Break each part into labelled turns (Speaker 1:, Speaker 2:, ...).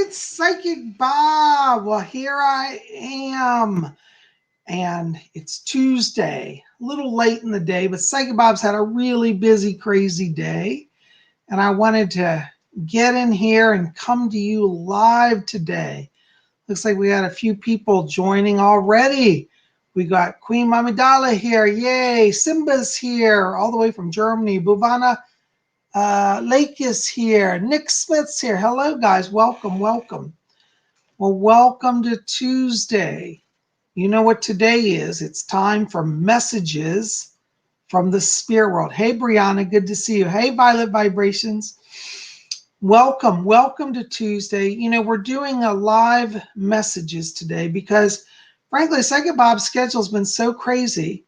Speaker 1: It's Psychic Bob. Well, here I am. And it's Tuesday, a little late in the day, but Psychic Bob's had a really busy, crazy day. And I wanted to get in here and come to you live today. Looks like we got a few people joining already. We got Queen Mamidala here. Yay. Simba's here, all the way from Germany. Buvana Lake is here. Nick Smith's here. Hello, guys. Welcome, welcome. Well, welcome to Tuesday. You know what today is. It's time for messages from the spirit world. Hey, Brianna, good to see you. Hey, Violet Vibrations. Welcome, welcome to Tuesday. You know, we're doing a live messages today because, frankly, Psychic Bob's schedule has been so crazy.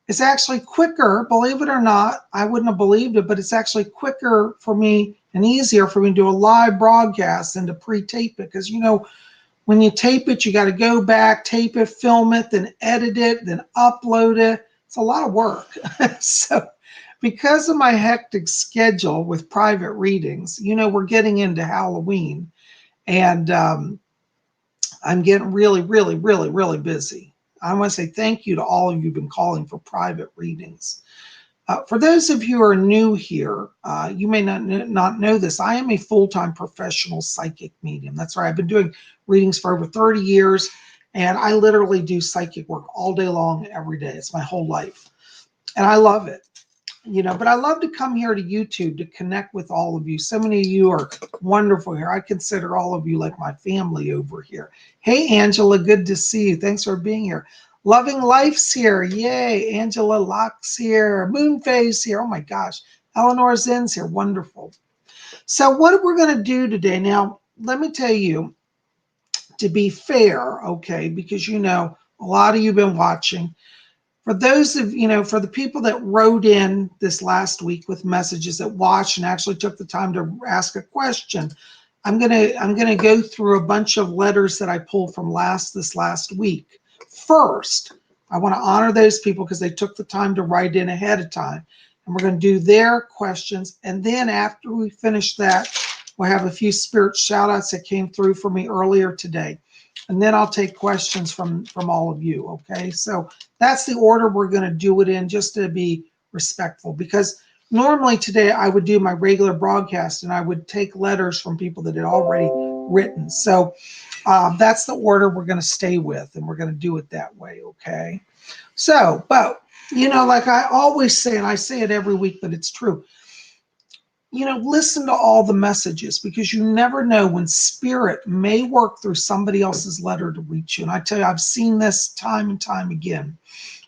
Speaker 1: It's actually quicker, believe it or not. I wouldn't have believed it, but it's actually quicker for me and easier for me to do a live broadcast than to pre-tape it. Because, you know, when you tape it, you got to go back, tape it, film it, then edit it, then upload it. It's a lot of work. So because of my hectic schedule with private readings, you know, we're getting into Halloween. And I'm getting really, really busy. I want to say thank you to all of you who've been calling for private readings. For those of you who are new here, you may not know this. I am a full-time professional psychic medium. That's right. I've been doing readings for over 30 years, and I literally do psychic work all day long, every day. It's my whole life, and I love it. You know, but I love to come here to YouTube to connect with all of you. So many of you are wonderful here. I consider all of you like my family over here. Hey, Angela, good to see you. Thanks for being here. Loving Life's here. Yay. Angela Locke's here. Moonface here. Oh my gosh. Eleanor Zen's here. Wonderful. So what we're going to do today, now, let me tell you, to be fair, okay, because, you know, a lot of you have been watching. For those of, you know, for the people that wrote in this last week with messages that watched and actually took the time to ask a question, I'm gonna go through a bunch of letters that I pulled from this last week. First, I want to honor those people because they took the time to write in ahead of time. And we're going to do their questions. And then after we finish that, we'll have a few spirit shout outs that came through for me earlier today. And then I'll take questions from all of you, okay? So that's the order we're going to do it in, just to be respectful. Because normally today I would do my regular broadcast and I would take letters from people that had already written. So that's the order we're going to stay with, and we're going to do it that way, okay? So, but, you know, like I always say, and I say it every week, but it's true. You know, listen to all the messages, because you never know when spirit may work through somebody else's letter to reach you. And I tell you, I've seen this time and time again.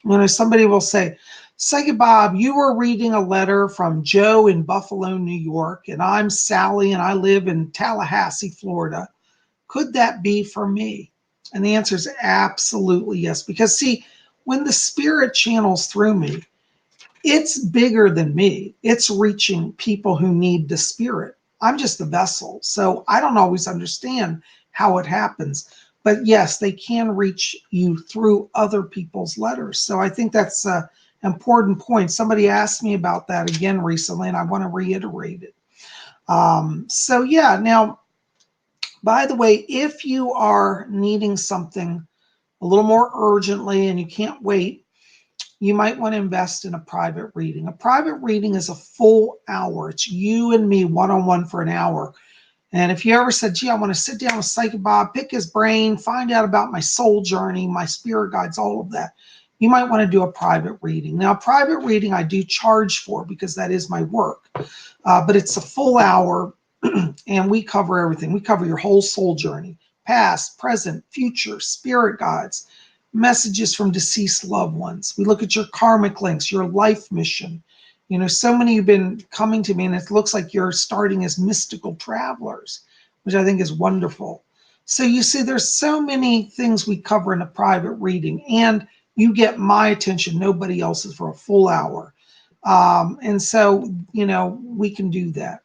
Speaker 1: When somebody will say, Psychic Bob, you were reading a letter from Joe in Buffalo, New York, and I'm Sally and I live in Tallahassee, Florida. Could that be for me? And the answer is absolutely yes. Because see, when the spirit channels through me, it's bigger than me. It's reaching people who need the spirit. I'm just the vessel. So I don't always understand how it happens. But yes, they can reach you through other people's letters. So I think that's an important point. Somebody asked me about that again recently, and I want to reiterate it. So yeah, now, by the way, if you are needing something a little more urgently and you can't wait, you might want to invest in a private reading. A private reading is a full hour. It's you and me one-on-one for an hour. And if you ever said, gee, I want to sit down with Psychic Bob, pick his brain, find out about my soul journey, my spirit guides, all of that, you might want to do a private reading. Now, private reading I do charge for because that is my work. But it's a full hour, and we cover everything. We cover your whole soul journey, past, present, future, spirit guides, messages from deceased loved ones. We look at your karmic links, your life mission. You know, so many have been coming to me, and it looks like you're starting as mystical travelers, which I think is wonderful. So you see, there's so many things we cover in a private reading, and you get my attention, nobody else's, for a full hour. And so, you know, we can do that.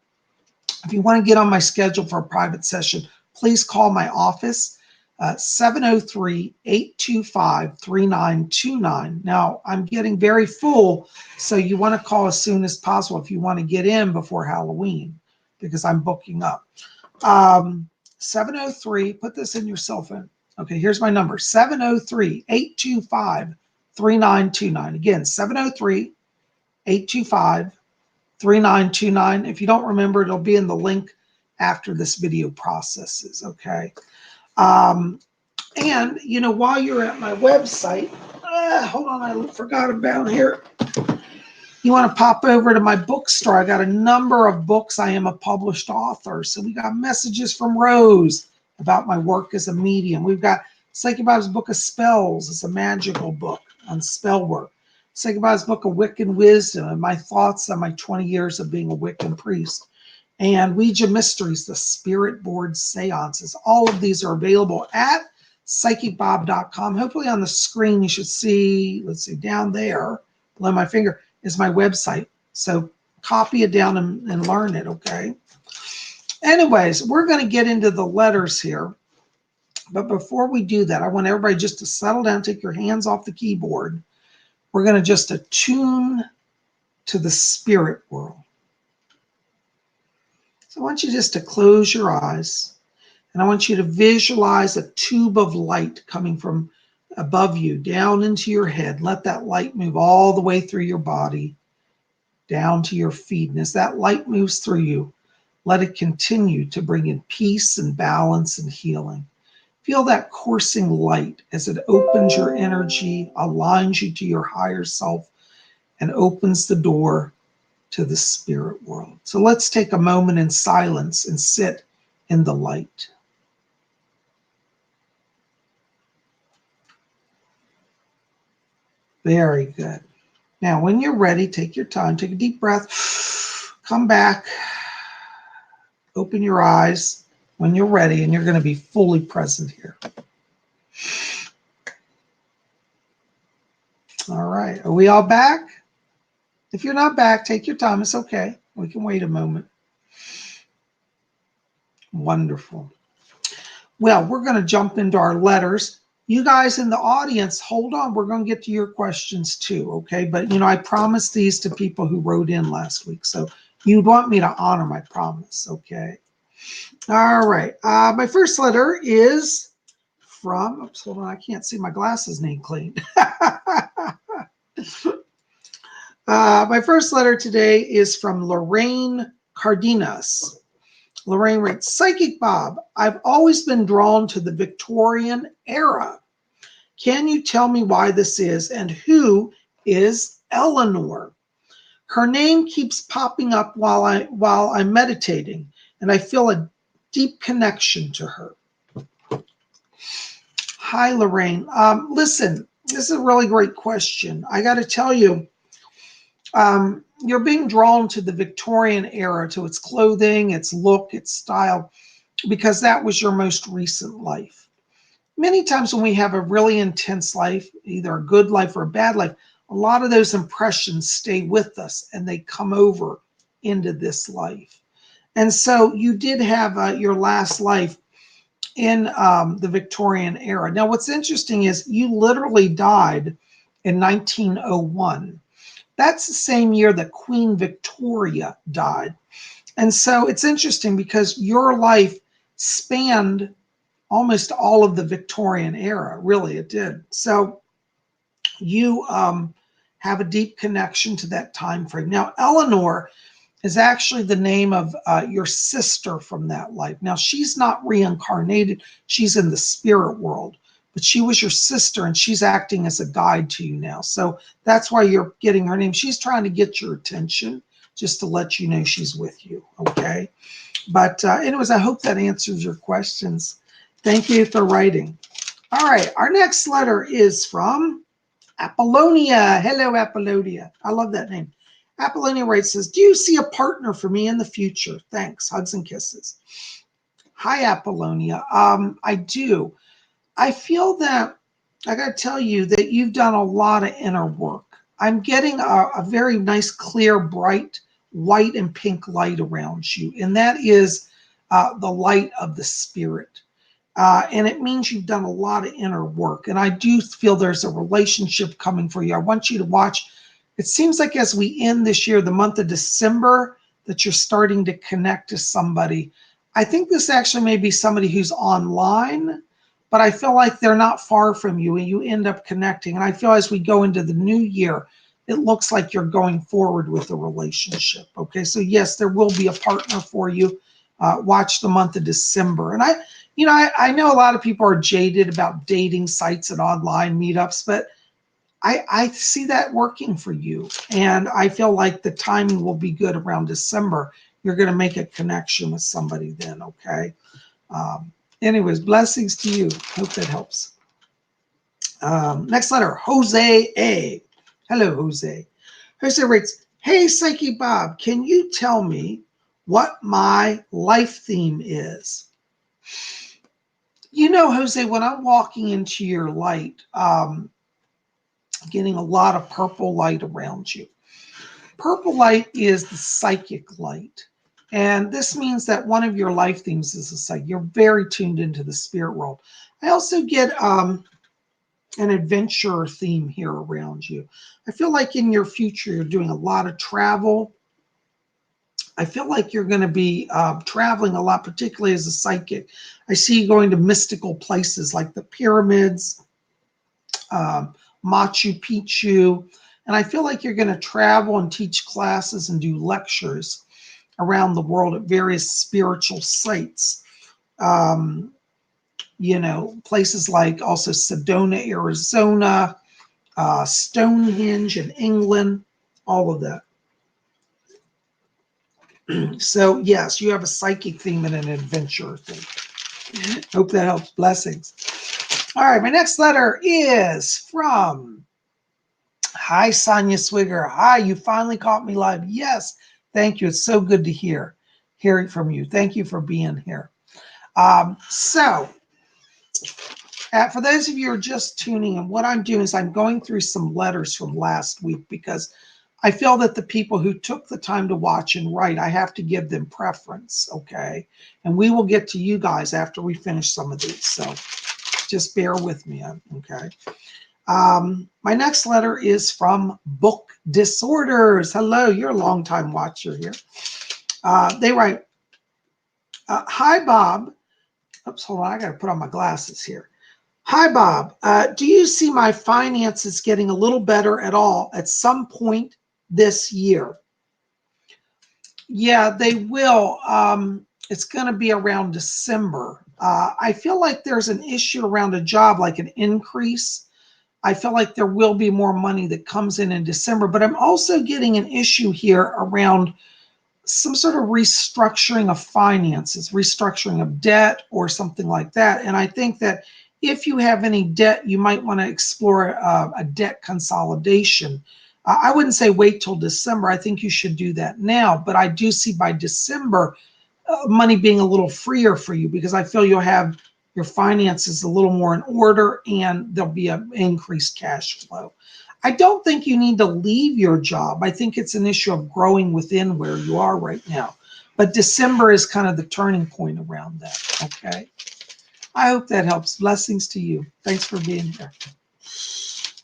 Speaker 1: If you want to get on my schedule for a private session, please call my office. 703-825-3929. Now, I'm getting very full, so you want to call as soon as possible if you want to get in before Halloween, because I'm booking up. 703, put this in your cell phone. Okay, here's my number, 703-825-3929. Again, 703-825-3929. If you don't remember, it'll be in the link after this video processes, okay? And, you know, while you're at my website, hold on, I forgot about here. You want to pop over to my bookstore. I got a number of books. I am a published author. So we got Messages from Rose about my work as a medium. We've got Psychic Bob's Book of Spells. It's a magical book on spell work. Psychic Bob's Book of Wiccan Wisdom and my thoughts on my 20 years of being a Wiccan priest. And Ouija Mysteries, the Spirit Board Seances. All of these are available at PsychicBob.com. Hopefully on the screen you should see, let's see, down there, below my finger, is my website. So copy it down and learn it, okay? Anyways, we're going to get into the letters here. But before we do that, I want everybody just to settle down, take your hands off the keyboard. We're going to just attune to the spirit world. So I want you just to close your eyes. And I want you to visualize a tube of light coming from above you, down into your head. Let that light move all the way through your body, down to your feet. And as that light moves through you, let it continue to bring in peace and balance and healing. Feel that coursing light as it opens your energy, aligns you to your higher self, and opens the door to the spirit world. So let's take a moment in silence and sit in the light. Very good. Now, when you're ready, take your time, take a deep breath, come back, open your eyes when you're ready, and you're going to be fully present here. All right. Are we all back? If you're not back, take your time. It's okay. We can wait a moment. Wonderful. Well, we're going to jump into our letters. You guys in the audience, hold on. We're going to get to your questions too, okay? But, you know, I promised these to people who wrote in last week. So you'd want me to honor my promise, okay? All right. My first letter is from, oops, hold on. I can't see my glasses name clean. My first letter today is from Lorraine Cardenas. Lorraine writes, Psychic Bob, I've always been drawn to the Victorian era. Can you tell me why this is, and who is Eleanor? Her name keeps popping up while I'm meditating, and I feel a deep connection to her. Hi, Lorraine. Listen, this is a really great question. I got to tell you, you're being drawn to the Victorian era, to its clothing, its look, its style, because that was your most recent life. Many times when we have a really intense life, either a good life or a bad life, a lot of those impressions stay with us and they come over into this life. And so you did have your last life in the Victorian era. Now, what's interesting is you literally died in 1901. That's the same year that Queen Victoria died. And so it's interesting because your life spanned almost all of the Victorian era. Really, it did. So you have a deep connection to that time frame. Now, Eleanor is actually the name of your sister from that life. Now, she's not reincarnated. She's in the spirit world. But she was your sister, and she's acting as a guide to you now. So that's why you're getting her name. She's trying to get your attention, just to let you know she's with you, okay? But anyways, I hope that answers your questions. Thank you for writing. All right, our next letter is from Apollonia. Hello, Apollonia. I love that name. Apollonia writes, says, do you see a partner for me in the future? Thanks, hugs and kisses. Hi, Apollonia. I do. I feel that, I got to tell you that you've done a lot of inner work. I'm getting a very nice, clear, bright, white and pink light around you. And that is the light of the spirit. And it means you've done a lot of inner work. And I do feel there's a relationship coming for you. I want you to watch. It seems like as we end this year, the month of December, that you're starting to connect to somebody I think this actually may be somebody who's online, but I feel like they're not far from you and you end up connecting. And I feel as we go into the new year, it looks like you're going forward with a relationship. Okay, so yes, there will be a partner for you. Watch the month of December. And I know a lot of people are jaded about dating sites and online meetups, but I see that working for you. And I feel like the timing will be good around December. You're going to make a connection with somebody then, okay? Anyways, blessings to you. Hope that helps. Next letter, Jose A. Hello, Jose. Jose writes, hey, Psychic Bob, can you tell me what my life theme is? You know, Jose, when I'm walking into your light, getting a lot of purple light around you. Purple light is the psychic light. And this means that one of your life themes is a psychic. You're very tuned into the spirit world. I also get an adventure theme here around you. I feel like in your future, you're doing a lot of travel. I feel like you're going to be traveling a lot, particularly as a psychic. I see you going to mystical places like the pyramids, Machu Picchu. And I feel like you're going to travel and teach classes and do lectures around the world at various spiritual sites. Places like also Sedona, Arizona, Stonehenge in England, all of that. So yes, you have a psychic theme and an adventure theme. Hope that helps. Blessings. All right, my next letter is from, hi, Sonia Swigger. Hi, you finally caught me live. Yes, thank you. It's so good to hearing from you. Thank you for being here. For those of you who are just tuning in, what I'm doing is I'm going through some letters from last week because I feel that the people who took the time to watch and write, I have to give them preference, okay? And we will get to you guys after we finish some of these. So just bear with me, okay? My next letter is from Book Disorders. Hello, you're a longtime watcher here. They write, hi, Bob. Oops, hold on, I got to put on my glasses here. Hi, Bob. Do you see my finances getting a little better at all at some point this year? Yeah, they will. It's going to be around December. I feel like there's an issue around a job, like an increase. I feel like there will be more money that comes in December, but I'm also getting an issue here around some sort of restructuring of finances, restructuring of debt or something like that. And I think that if you have any debt, you might want to explore a debt consolidation. I wouldn't say wait till December. I think you should do that now. But I do see by December, money being a little freer for you because I feel you'll have your finances a little more in order and there'll be an increased cash flow. I don't think you need to leave your job. I think it's an issue of growing within where you are right now. But December is kind of the turning point around that, okay? I hope that helps. Blessings to you. Thanks for being here.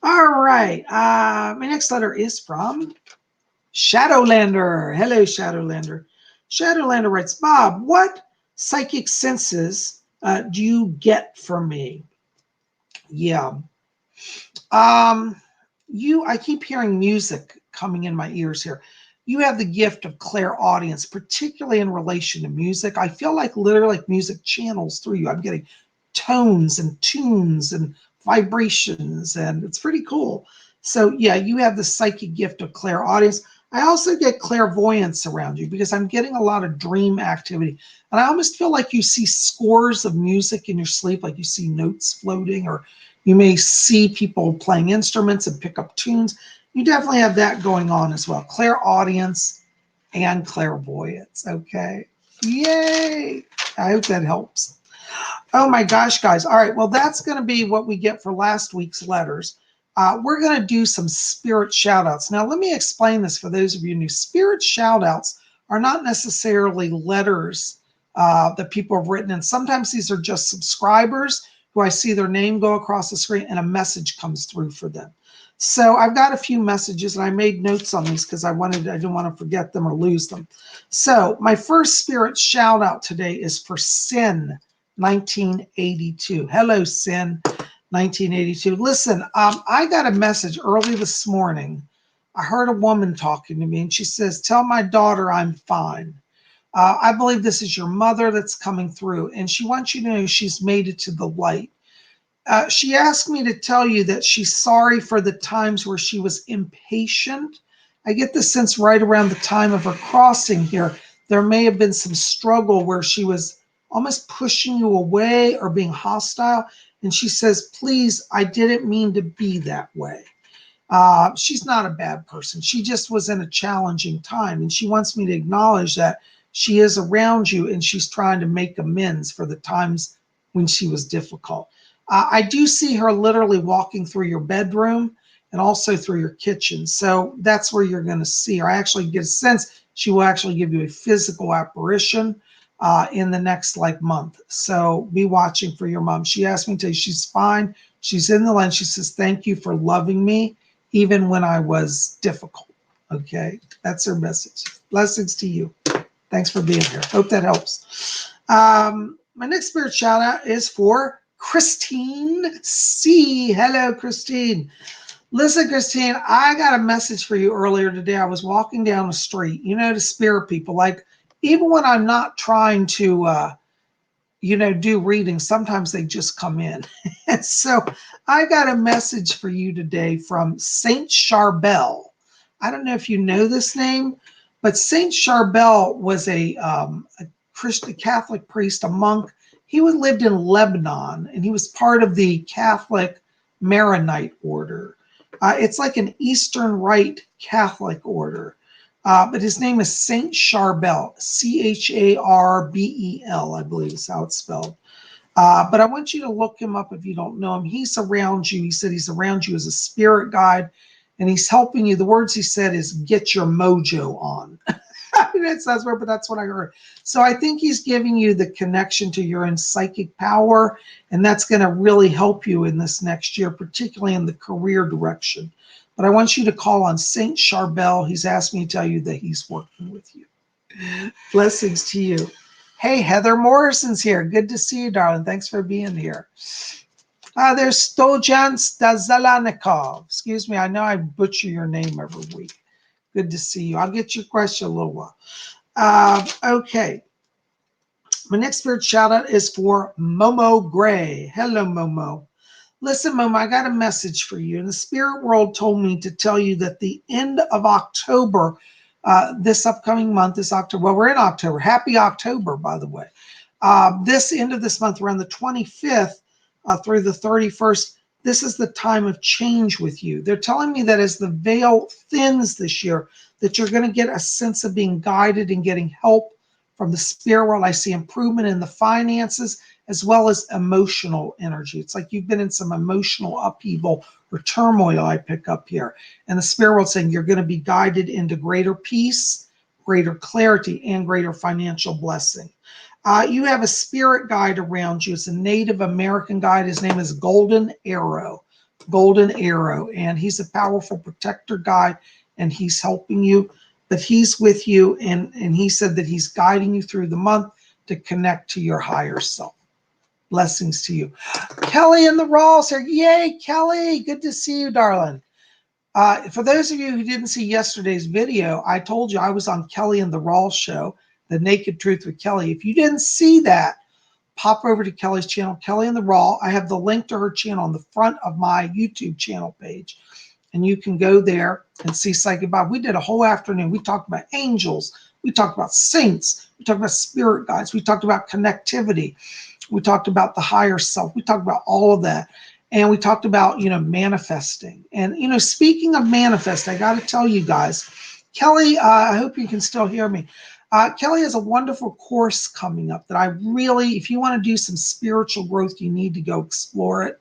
Speaker 1: All right. My next letter is from Shadowlander. Hello, Shadowlander. Shadowlander writes, Bob, what psychic senses do you get from me? Yeah. I keep hearing music coming in my ears here. You have the gift of clairaudience, particularly in relation to music. I feel like literally like music channels through you. I'm getting tones and tunes and vibrations, and it's pretty cool. So yeah, you have the psychic gift of clairaudience. I also get clairvoyance around you because I'm getting a lot of dream activity. And I almost feel like you see scores of music in your sleep, like you see notes floating, or you may see people playing instruments and pick up tunes. You definitely have that going on as well. Clairaudience and clairvoyance, okay? Yay! I hope that helps. Oh my gosh, guys. All right, well, that's going to be what we get for last week's letters. We're going to do some spirit shout-outs. Now, let me explain this for those of you new. Spirit shout-outs are not necessarily letters that people have written, and sometimes these are just subscribers who I see their name go across the screen and a message comes through for them. So I've got a few messages, and I made notes on these because I didn't want to forget them or lose them. So my first spirit shout out today is for Sin 1982. Hello, Sin 1982. Listen, I got a message early this morning. I heard a woman talking to me, and she says, "Tell my daughter I'm fine." I believe this is your mother that's coming through, and she wants you to know she's made it to the light. She asked me to tell you that she's sorry for the times where she was impatient. I get the sense right around the time of her crossing here, there may have been some struggle where she was almost pushing you away or being hostile. And she says, please, I didn't mean to be that way. She's not a bad person. She just was in a challenging time. And she wants me to acknowledge that she is around you and she's trying to make amends for the times when she was difficult. I do see her literally walking through your bedroom and also through your kitchen. So that's where you're going to see her. I actually get a sense she will actually give you a physical apparition in the next month. So be watching for your mom. She asked me to tell you she's fine. She's in the line. She says, thank you for loving me even when I was difficult. Okay, that's her message. Blessings to you. Thanks for being here. Hope that helps. My next spirit shout out is for Christine C. Hello, Christine. Listen, Christine, I got a message for you earlier today. I was walking down the street, to spirit people, even when I'm not trying to, do readings, sometimes they just come in. And so I got a message for you today from Saint Charbel. I don't know if you know this name, but Saint Charbel was a Christian Catholic priest, a monk. He lived in Lebanon, and he was part of the Catholic Maronite order. It's like an Eastern Rite Catholic order. But his name is Saint Charbel, Charbel, I believe is how it's spelled. But I want you to look him up if you don't know him. He's around you. He said he's around you as a spirit guide, and he's helping you. The words he said is get your mojo on. It says where, but that's what I heard. So I think he's giving you the connection to your own psychic power, and that's going to really help you in this next year, particularly in the career direction. But I want you to call on Saint Charbel. He's asked me to tell you that he's working with you. Blessings to you. Hey, Heather Morrison's here. Good to see you, darling. Thanks for being here. There's Stojan Stazalanikov. Excuse me, I know I butcher your name every week. Good to see you. I'll get your question a little while. Okay. My next spirit shout out is for Momo Gray. Hello, Momo. Listen, Momo, I got a message for you. And the spirit world told me to tell you that the end of October, this upcoming month, this October, well, we're in October. Happy October, by the way. This end of this month, around the 25th through the 31st, this is the time of change with you. They're telling me that as the veil thins this year, that you're going to get a sense of being guided and getting help from the spirit world. I see improvement in the finances as well as emotional energy. It's like you've been in some emotional upheaval or turmoil I pick up here. And the spirit world saying you're going to be guided into greater peace, greater clarity, and greater financial blessing. You have a spirit guide around you. It's a Native American guide. His name is Golden Arrow. Golden Arrow. And he's a powerful protector guide, and he's helping you. But he's with you, and he said that he's guiding you through the month to connect to your higher self. Blessings to you. Kelly in the Rawls here. Yay, Kelly. Good to see you, darling. For those of you who didn't see yesterday's video, I told you I was on Kelly and the Rawls show, The Naked Truth with Kelly. If you didn't see that, pop over to Kelly's channel, Kelly and the Raw. I have the link to her channel on the front of my YouTube channel page. And you can go there and see Psychic Bob. We did a whole afternoon. We talked about angels. We talked about saints. We talked about spirit guides. We talked about connectivity. We talked about the higher self. We talked about all of that. And we talked about, manifesting. And, speaking of manifest, I got to tell you guys, Kelly, I hope you can still hear me. Kelly has a wonderful course coming up that I really, if you want to do some spiritual growth, you need to go explore it.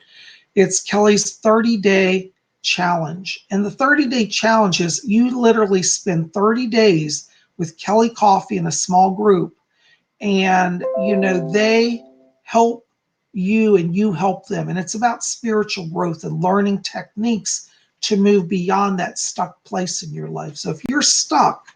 Speaker 1: It's Kelly's 30-day challenge. And the 30-day challenge is you literally spend 30 days with Kelly Coffee in a small group. And, they help you and you help them. And it's about spiritual growth and learning techniques to move beyond that stuck place in your life. So if you're stuck,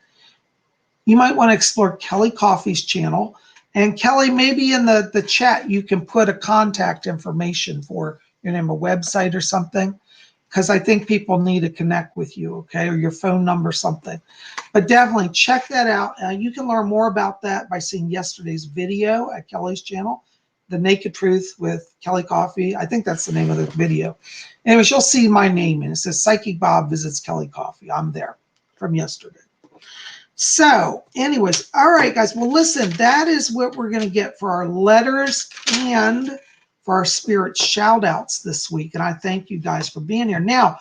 Speaker 1: you might want to explore Kelly Coffey's channel. And Kelly, maybe in the chat, you can put a contact information for your name, a website or something, because I think people need to connect with you, okay, or your phone number, something. But definitely check that out. You can learn more about that by seeing yesterday's video at Kelly's channel, The Naked Truth with Kelly Coffey. I think that's the name of the video. Anyways, you'll see my name, and it says Psychic Bob Visits Kelly Coffey. I'm there from yesterday. So anyways, all right, guys. Well, listen, that is what we're going to get for our letters and for our spirit shout outs this week. And I thank you guys for being here. Now,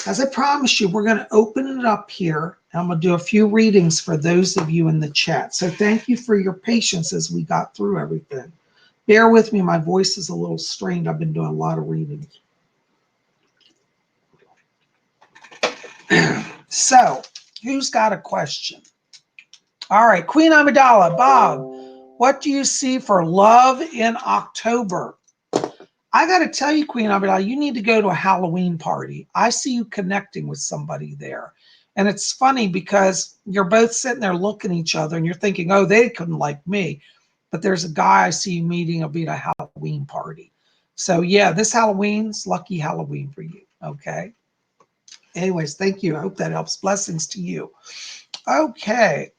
Speaker 1: as I promised you, we're going to open it up here. I'm going to do a few readings for those of you in the chat. So thank you for your patience as we got through everything. Bear with me. My voice is a little strained. I've been doing a lot of readings. So, who's got a question? All right, Queen Amidala, Bob, what do you see for love in October? I got to tell you, Queen Amidala, you need to go to a Halloween party. I see you connecting with somebody there. And it's funny because you're both sitting there looking at each other and you're thinking, oh, they couldn't like me. But there's a guy I see you meeting will be at a Halloween party. So yeah, this Halloween's lucky Halloween for you, okay? Anyways, thank you. I hope that helps. Blessings to you. Okay.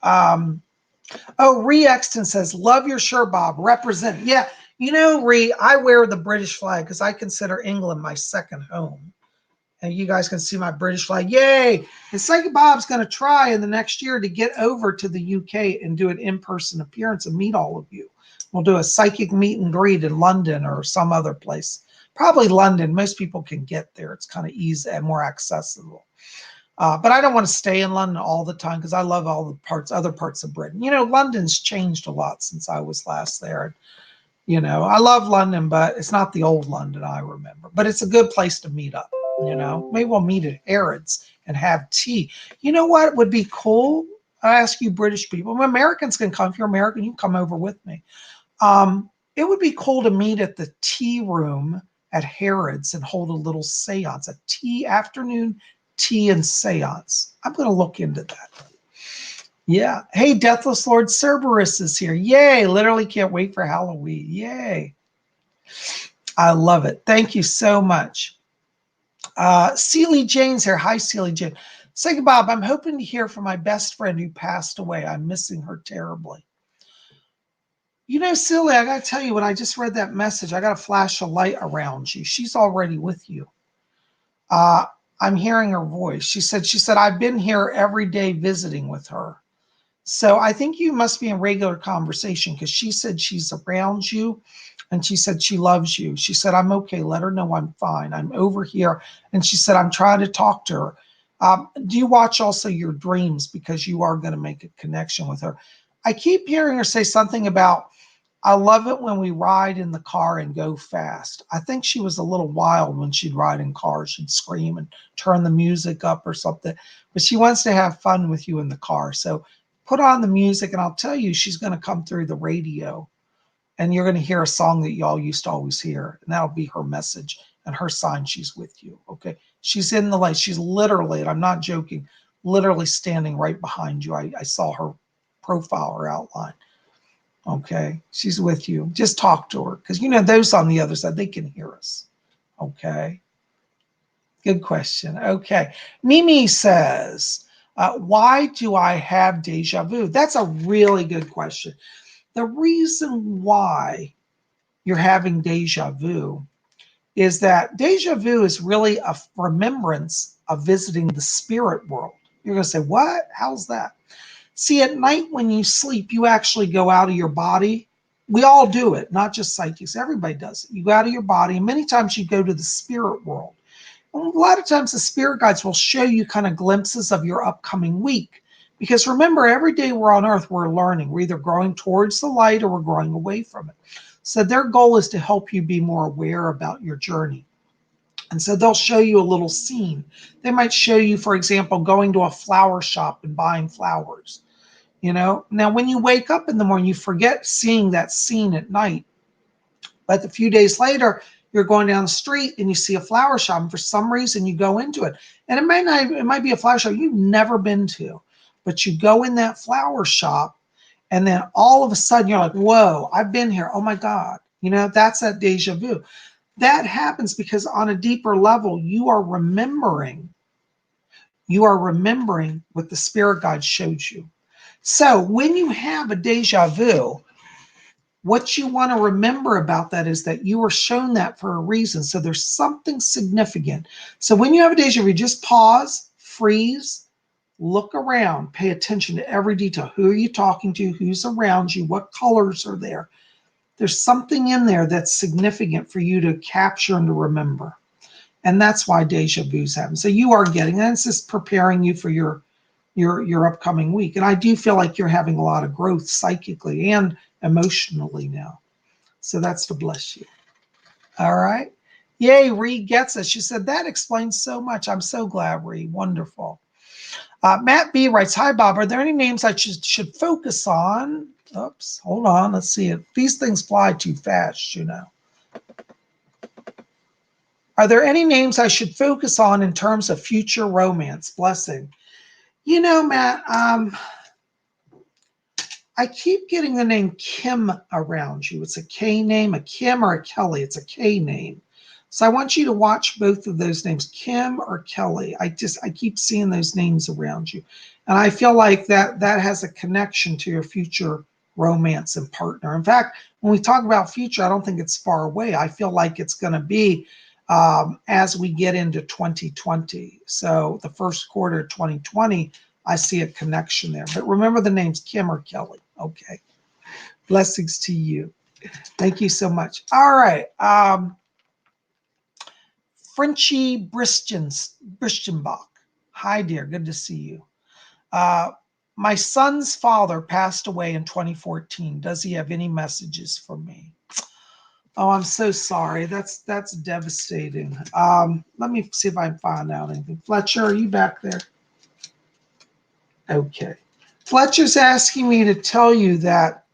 Speaker 1: Ree Exton says, love your shirt, Bob. Represent. Yeah. You know, Ree, I wear the British flag because I consider England my second home. And you guys can see my British flag. Yay. And Psychic Bob's going to try in the next year to get over to the UK and do an in-person appearance and meet all of you. We'll do a psychic meet and greet in London or some other place. Probably London. Most people can get there. It's kind of easy and more accessible. But I don't want to stay in London all the time because I love all the other parts of Britain. You know, London's changed a lot since I was last there. You know, I love London, but it's not the old London I remember. But it's a good place to meet up, you know. Maybe we'll meet at Harrods and have tea. You know what would be cool? I ask you British people. Americans can come. If you're American, you can come over with me. It would be cool to meet at the tea room at Harrods and hold a little seance, a tea afternoon tea and seance. I'm going to look into that. Yeah. Hey, Deathless Lord Cerberus is here. Yay. Literally can't wait for Halloween. Yay. I love it. Thank you so much. Celie Jane's here. Hi, Celie Jane. Psychic Bob, I'm hoping to hear from my best friend who passed away. I'm missing her terribly. You know, Celie, I got to tell you, when I just read that message, I got to flash a light around you. She's already with you. I'm hearing her voice. She said, I've been here every day visiting with her. So I think you must be in regular conversation because she said she's around you and she said she loves you. She said, I'm okay. Let her know I'm fine. I'm over here. And she said, I'm trying to talk to her. Do you watch also your dreams because you are going to make a connection with her? I keep hearing her say something about, I love it when we ride in the car and go fast. I think she was a little wild when she'd ride in cars. She'd scream and turn the music up or something. But she wants to have fun with you in the car. So put on the music and I'll tell you, she's going to come through the radio and you're going to hear a song that y'all used to always hear. And that'll be her message and her sign she's with you. Okay. She's in the light. She's literally, and I'm not joking, literally standing right behind you. I saw her profile or outline. Okay, she's with you. Just talk to her because you know those on the other side, they can hear us. Okay, good question. Okay, Mimi says, why do I have deja vu? That's a really good question. The reason why you're having deja vu is that deja vu is really a remembrance of visiting the spirit world. You're going to say, what? How's that? See, at night when you sleep, you actually go out of your body. We all do it, not just psychics. Everybody does it. You go out of your body, and many times you go to the spirit world. And a lot of times the spirit guides will show you kind of glimpses of your upcoming week. Because remember, every day we're on earth, we're learning. We're either growing towards the light or we're growing away from it. So their goal is to help you be more aware about your journey. And so they'll show you a little scene. They might show you, for example, going to a flower shop and buying flowers. You know, now when you wake up in the morning, you forget seeing that scene at night. But a few days later, you're going down the street and you see a flower shop, and for some reason you go into it. And it might be a flower shop you've never been to, but you go in that flower shop, and then all of a sudden you're like, whoa, I've been here. Oh my God. You know, that's that deja vu. That happens because on a deeper level, you are remembering what the spirit guide showed you. So when you have a deja vu, what you want to remember about that is that you were shown that for a reason. So there's something significant. So when you have a deja vu, just pause, freeze, look around, pay attention to every detail. Who are you talking to? Who's around you? What colors are there? There's something in there that's significant for you to capture and to remember. And that's why deja vu's happen. So you are getting that. It's just preparing you for your upcoming week. And I do feel like you're having a lot of growth psychically and emotionally now. So that's to bless you. All right. Yay, Ree gets it. She said, that explains so much. I'm so glad, Ree. Wonderful. Matt B writes, hi, Bob. Are there any names I should focus on? Oops, hold on. Let's see. These things fly too fast, you know. Are there any names I should focus on in terms of future romance? Blessing. You know, Matt, I keep getting the name Kim around you. It's a K name, a Kim or a Kelly. It's a K name. So I want you to watch both of those names, Kim or Kelly. I keep seeing those names around you. And I feel like that has a connection to your future romance and partner. In fact, when we talk about future, I don't think it's far away. I feel like it's going to be as we get into 2020. So the first quarter of 2020, I see a connection there. But remember the names Kim or Kelly. Okay. Blessings to you. Thank you so much. All right. Frenchie Bristenbach. Hi, dear. Good to see you. My son's father passed away in 2014. Does he have any messages for me? Oh, I'm so sorry. That's devastating. Let me see if I can find out anything. Fletcher, are you back there? Okay. Fletcher's asking me to tell you that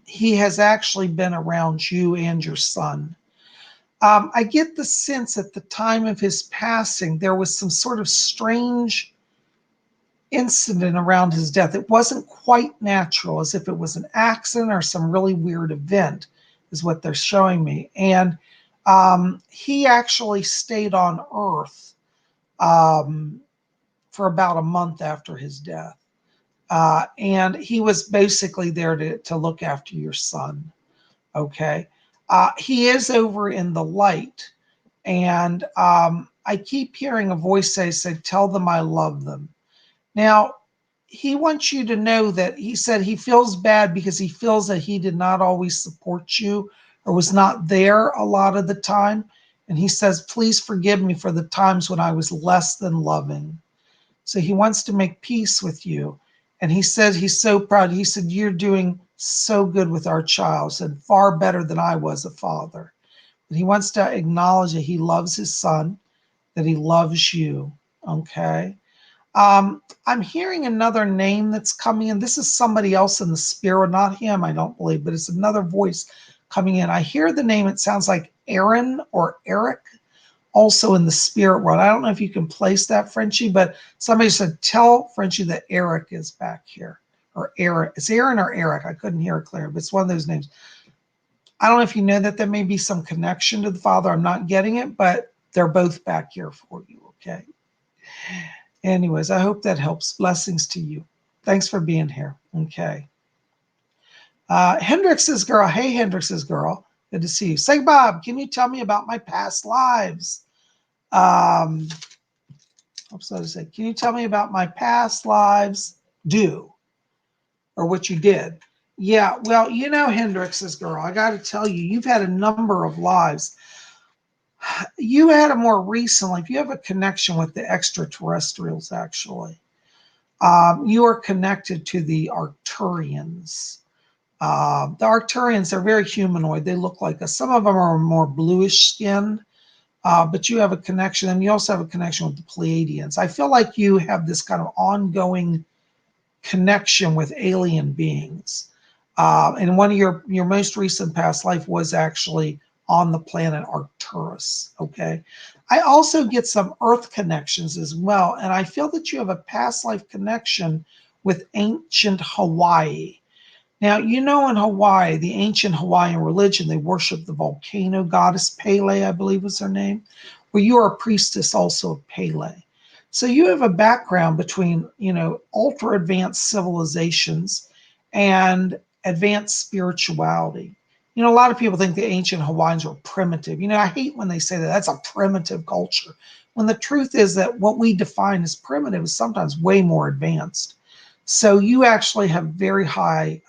Speaker 1: he has actually been around you and your son. I get the sense at the time of his passing, there was some sort of strange incident around his death. It wasn't quite natural, as if it was an accident or some really weird event, is what they're showing me. And he actually stayed on Earth for about a month after his death. And he was basically there to look after your son. Okay. He is over in the light. And I keep hearing a voice say, tell them I love them. Now, he wants you to know that he said he feels bad because he feels that he did not always support you or was not there a lot of the time. And he says, please forgive me for the times when I was less than loving. So he wants to make peace with you. And he said he's so proud. He said, you're doing so good with our child. He said, far better than I was a father. But he wants to acknowledge that he loves his son, that he loves you. Okay. I'm hearing another name that's coming in. This is somebody else in the spirit, not him, I don't believe, but it's another voice coming in. I hear the name. It sounds like Aaron or Eric, also in the spirit world. I don't know if you can place that, Frenchie, but somebody said, tell Frenchie that Eric is back here. Or Eric. It's Aaron or Eric. I couldn't hear it clear, but it's one of those names. I don't know if you know that there may be some connection to the father. I'm not getting it, but they're both back here for you, okay? Anyways, I hope that helps. Blessings to you. Thanks for being here. Okay. Hendrix's girl. Hey, Hendrix's girl. Good to see you. Say, Bob, can you tell me about my past lives? Can you tell me about my past lives? Or what you did? Yeah, well, you know, Hendrix's girl, I got to tell you, you've had a number of lives. You had a more recent life. You have a connection with the extraterrestrials, actually. You are connected to the Arcturians. The Arcturians are very humanoid. They look like us. Some of them are more bluish skinned, but you have a connection. And you also have a connection with the Pleiadians. I feel like you have this kind of ongoing connection with alien beings. And one of your most recent past life was actually on the planet Arcturus, okay? I also get some Earth connections as well, and I feel that you have a past life connection with ancient Hawaii. Now, you know, in Hawaii, the ancient Hawaiian religion, they worship the volcano goddess Pele, I believe was her name, where you are a priestess also of Pele. So you have a background between, you know, ultra advanced civilizations and advanced spirituality. You know, a lot of people think the ancient Hawaiians were primitive. You know, I hate when they say that that's a primitive culture, when the truth is that what we define as primitive is sometimes way more advanced. So you actually have very high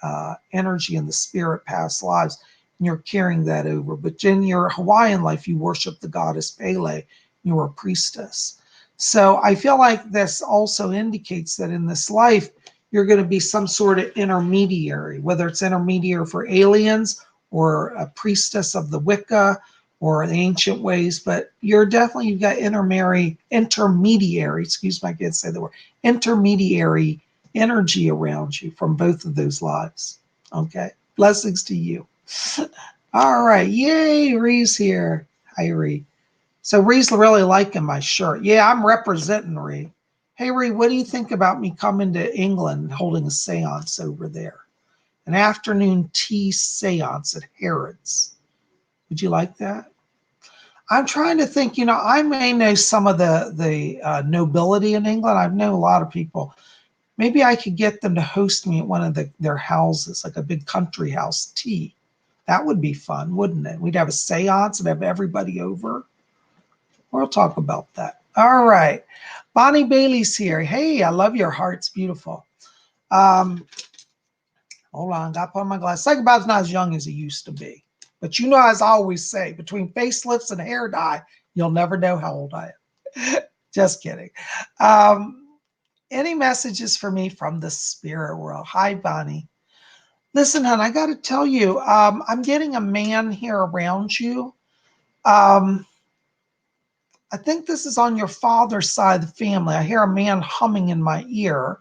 Speaker 1: energy in the spirit past lives, and you're carrying that over. But in your Hawaiian life, you worship the goddess Pele. You're a priestess. So I feel like this also indicates that in this life, you're going to be some sort of intermediary, whether it's intermediary for aliens or a priestess of the Wicca or the ancient ways, but you've got intermediary, excuse me, I can't say the word, intermediary energy around you from both of those lives. Okay. Blessings to you. All right. Yay. Ree's here. Hi, Ree. So Ree's really liking my shirt. Yeah, I'm representing Ree. Hey, Ree, what do you think about me coming to England and holding a seance over there? An afternoon tea seance at Harrods. Would you like that? I'm trying to think, you know, I may know some of the nobility in England. I've known a lot of people. Maybe I could get them to host me at one of their houses, like a big country house tea. That would be fun, wouldn't it? We'd have a seance and have everybody over. We'll talk about that. All right. Bonnie Bailey's here. Hey, I love your heart. It's beautiful. Hold on. Got to put on my glasses. PsychicBob's not as young as he used to be. But you know, as I always say, between facelifts and hair dye, you'll never know how old I am. Just kidding. Any messages for me from the spirit world? Hi, Bonnie. Listen, hon, I got to tell you, I'm getting a man here around you. I think this is on your father's side of the family. I hear a man humming in my ear.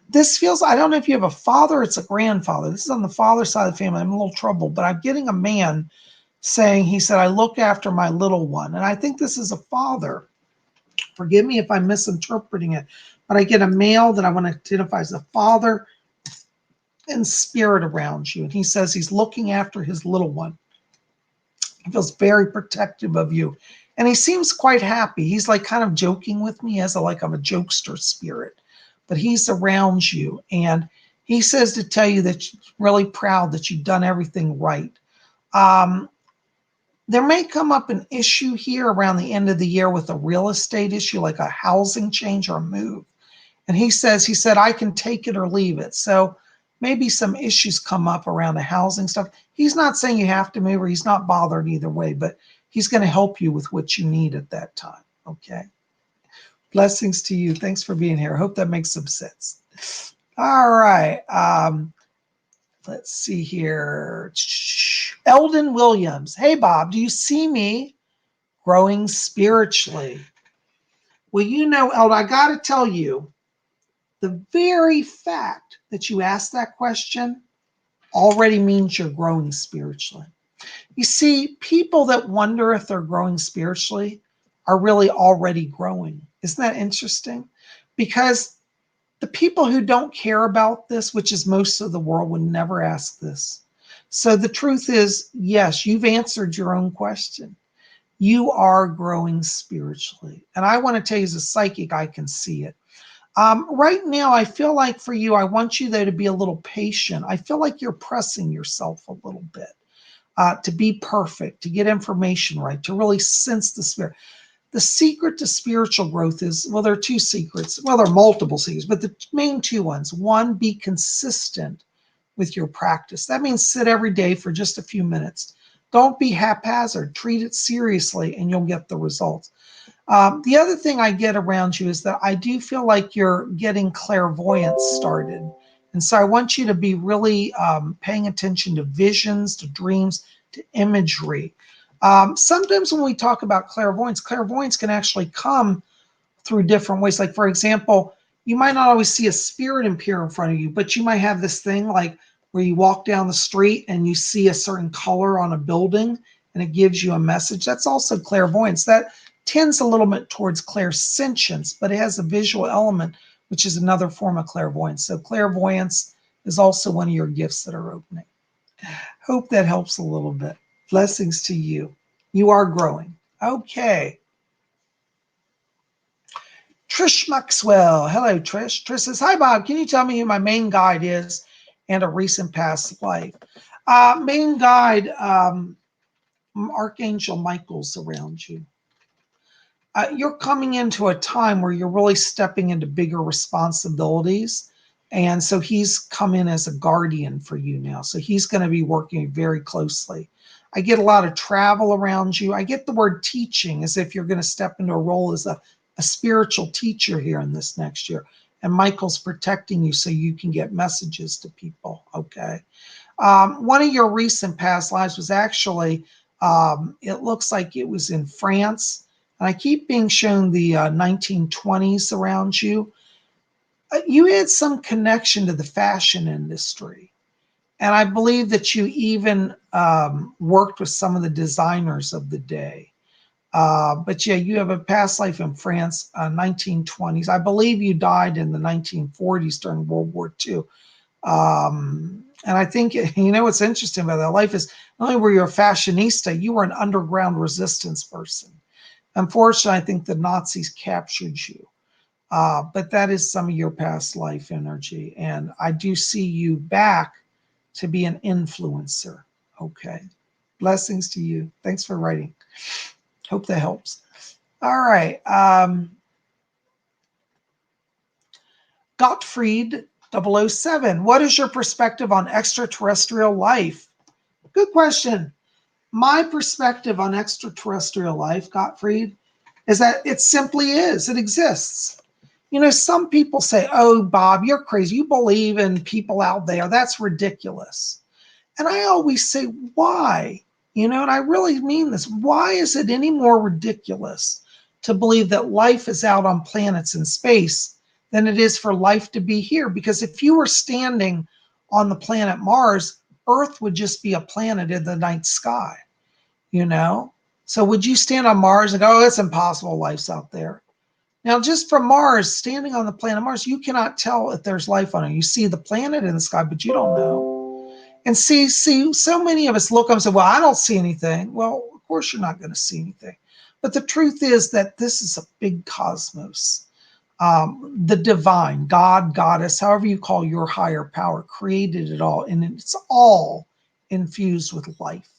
Speaker 1: This feels, I don't know if you have a father or it's a grandfather. This is on the father's side of the family. I'm in a little trouble, but I'm getting a man saying, he said, I look after my little one. And I think this is a father. Forgive me if I'm misinterpreting it, but I get a male that I want to identify as a father and spirit around you. And he says he's looking after his little one. He feels very protective of you. And he seems quite happy. He's like kind of joking with me as like I'm a jokester spirit, but he's around you. And he says to tell you that he's really proud that you've done everything right. There may come up an issue here around the end of the year with a real estate issue, like a housing change or a move. And he said, I can take it or leave it. So maybe some issues come up around the housing stuff. He's not saying you have to move or he's not bothered either way, but he's going to help you with what you need at that time. Okay. Blessings to you. Thanks for being here. I hope that makes some sense. All right. Let's see here. Eldon Williams. Hey, Bob, do you see me growing spiritually? Well, you know, Eldon, I got to tell you, the very fact that you asked that question already means you're growing spiritually. You see, people that wonder if they're growing spiritually are really already growing. Isn't that interesting? Because the people who don't care about this, which is most of the world, would never ask this. So the truth is, yes, you've answered your own question. You are growing spiritually. And I want to tell you, as a psychic, I can see it. Right now, I feel like for you, I want you, though, to be a little patient. I feel like you're pressing yourself a little bit to be perfect, to get information right, to really sense the spirit. The secret to spiritual growth is, well, there are two secrets. Well, there are multiple secrets, but the main two ones. One, be consistent with your practice. That means sit every day for just a few minutes. Don't be haphazard. Treat it seriously, and you'll get the results. The other thing I get around you is that I do feel like you're getting clairvoyance started. And so I want you to be really paying attention to visions, to dreams, to imagery. Sometimes when we talk about clairvoyance, clairvoyance can actually come through different ways. Like, for example, you might not always see a spirit appear in front of you, but you might have this thing like where you walk down the street and you see a certain color on a building and it gives you a message. That's also clairvoyance. That tends a little bit towards clairsentience, but it has a visual element, which is another form of clairvoyance. So clairvoyance is also one of your gifts that are opening. Hope that helps a little bit. Blessings to you. You are growing. Okay. Trish Maxwell. Hello, Trish. Trish says, hi, Bob. Can you tell me who my main guide is and a recent past life? Main guide, Archangel Michael's around you. You're coming into a time where you're really stepping into bigger responsibilities. And so he's come in as a guardian for you now. So he's going to be working very closely. I get a lot of travel around you. I get the word teaching, as if you're going to step into a role as a spiritual teacher here in this next year. And Michael's protecting you so you can get messages to people. Okay. One of your recent past lives was actually, it looks like it was in France. And I keep being shown the 1920s around you. You had some connection to the fashion industry. And I believe that you even worked with some of the designers of the day. But yeah, you have a past life in France, 1920s. I believe you died in the 1940s during World War II. And I think, you know, what's interesting about that life is not only were you a fashionista, you were an underground resistance person. Unfortunately, I think the Nazis captured you. But that is some of your past life energy. And I do see you back to be an influencer. Okay. Blessings to you. Thanks for writing. Hope that helps. All right. Gottfried 007. What is your perspective on extraterrestrial life? Good question. My perspective on extraterrestrial life, Gottfried, is that it simply is. It exists. You know, some people say, oh, Bob, you're crazy. You believe in people out there. That's ridiculous. And I always say, why? You know, and I really mean this. Why is it any more ridiculous to believe that life is out on planets in space than it is for life to be here? Because if you were standing on the planet Mars, Earth would just be a planet in the night sky, you know? So would you stand on Mars and go, oh, it's impossible, life's out there? Now, just from Mars, standing on the planet Mars, you cannot tell if there's life on it. You see the planet in the sky, but you don't know. And see, so many of us look up and say, well, I don't see anything. Well, of course you're not going to see anything. But the truth is that this is a big cosmos. The divine, God, goddess, however you call your higher power, created it all. And it's all infused with life.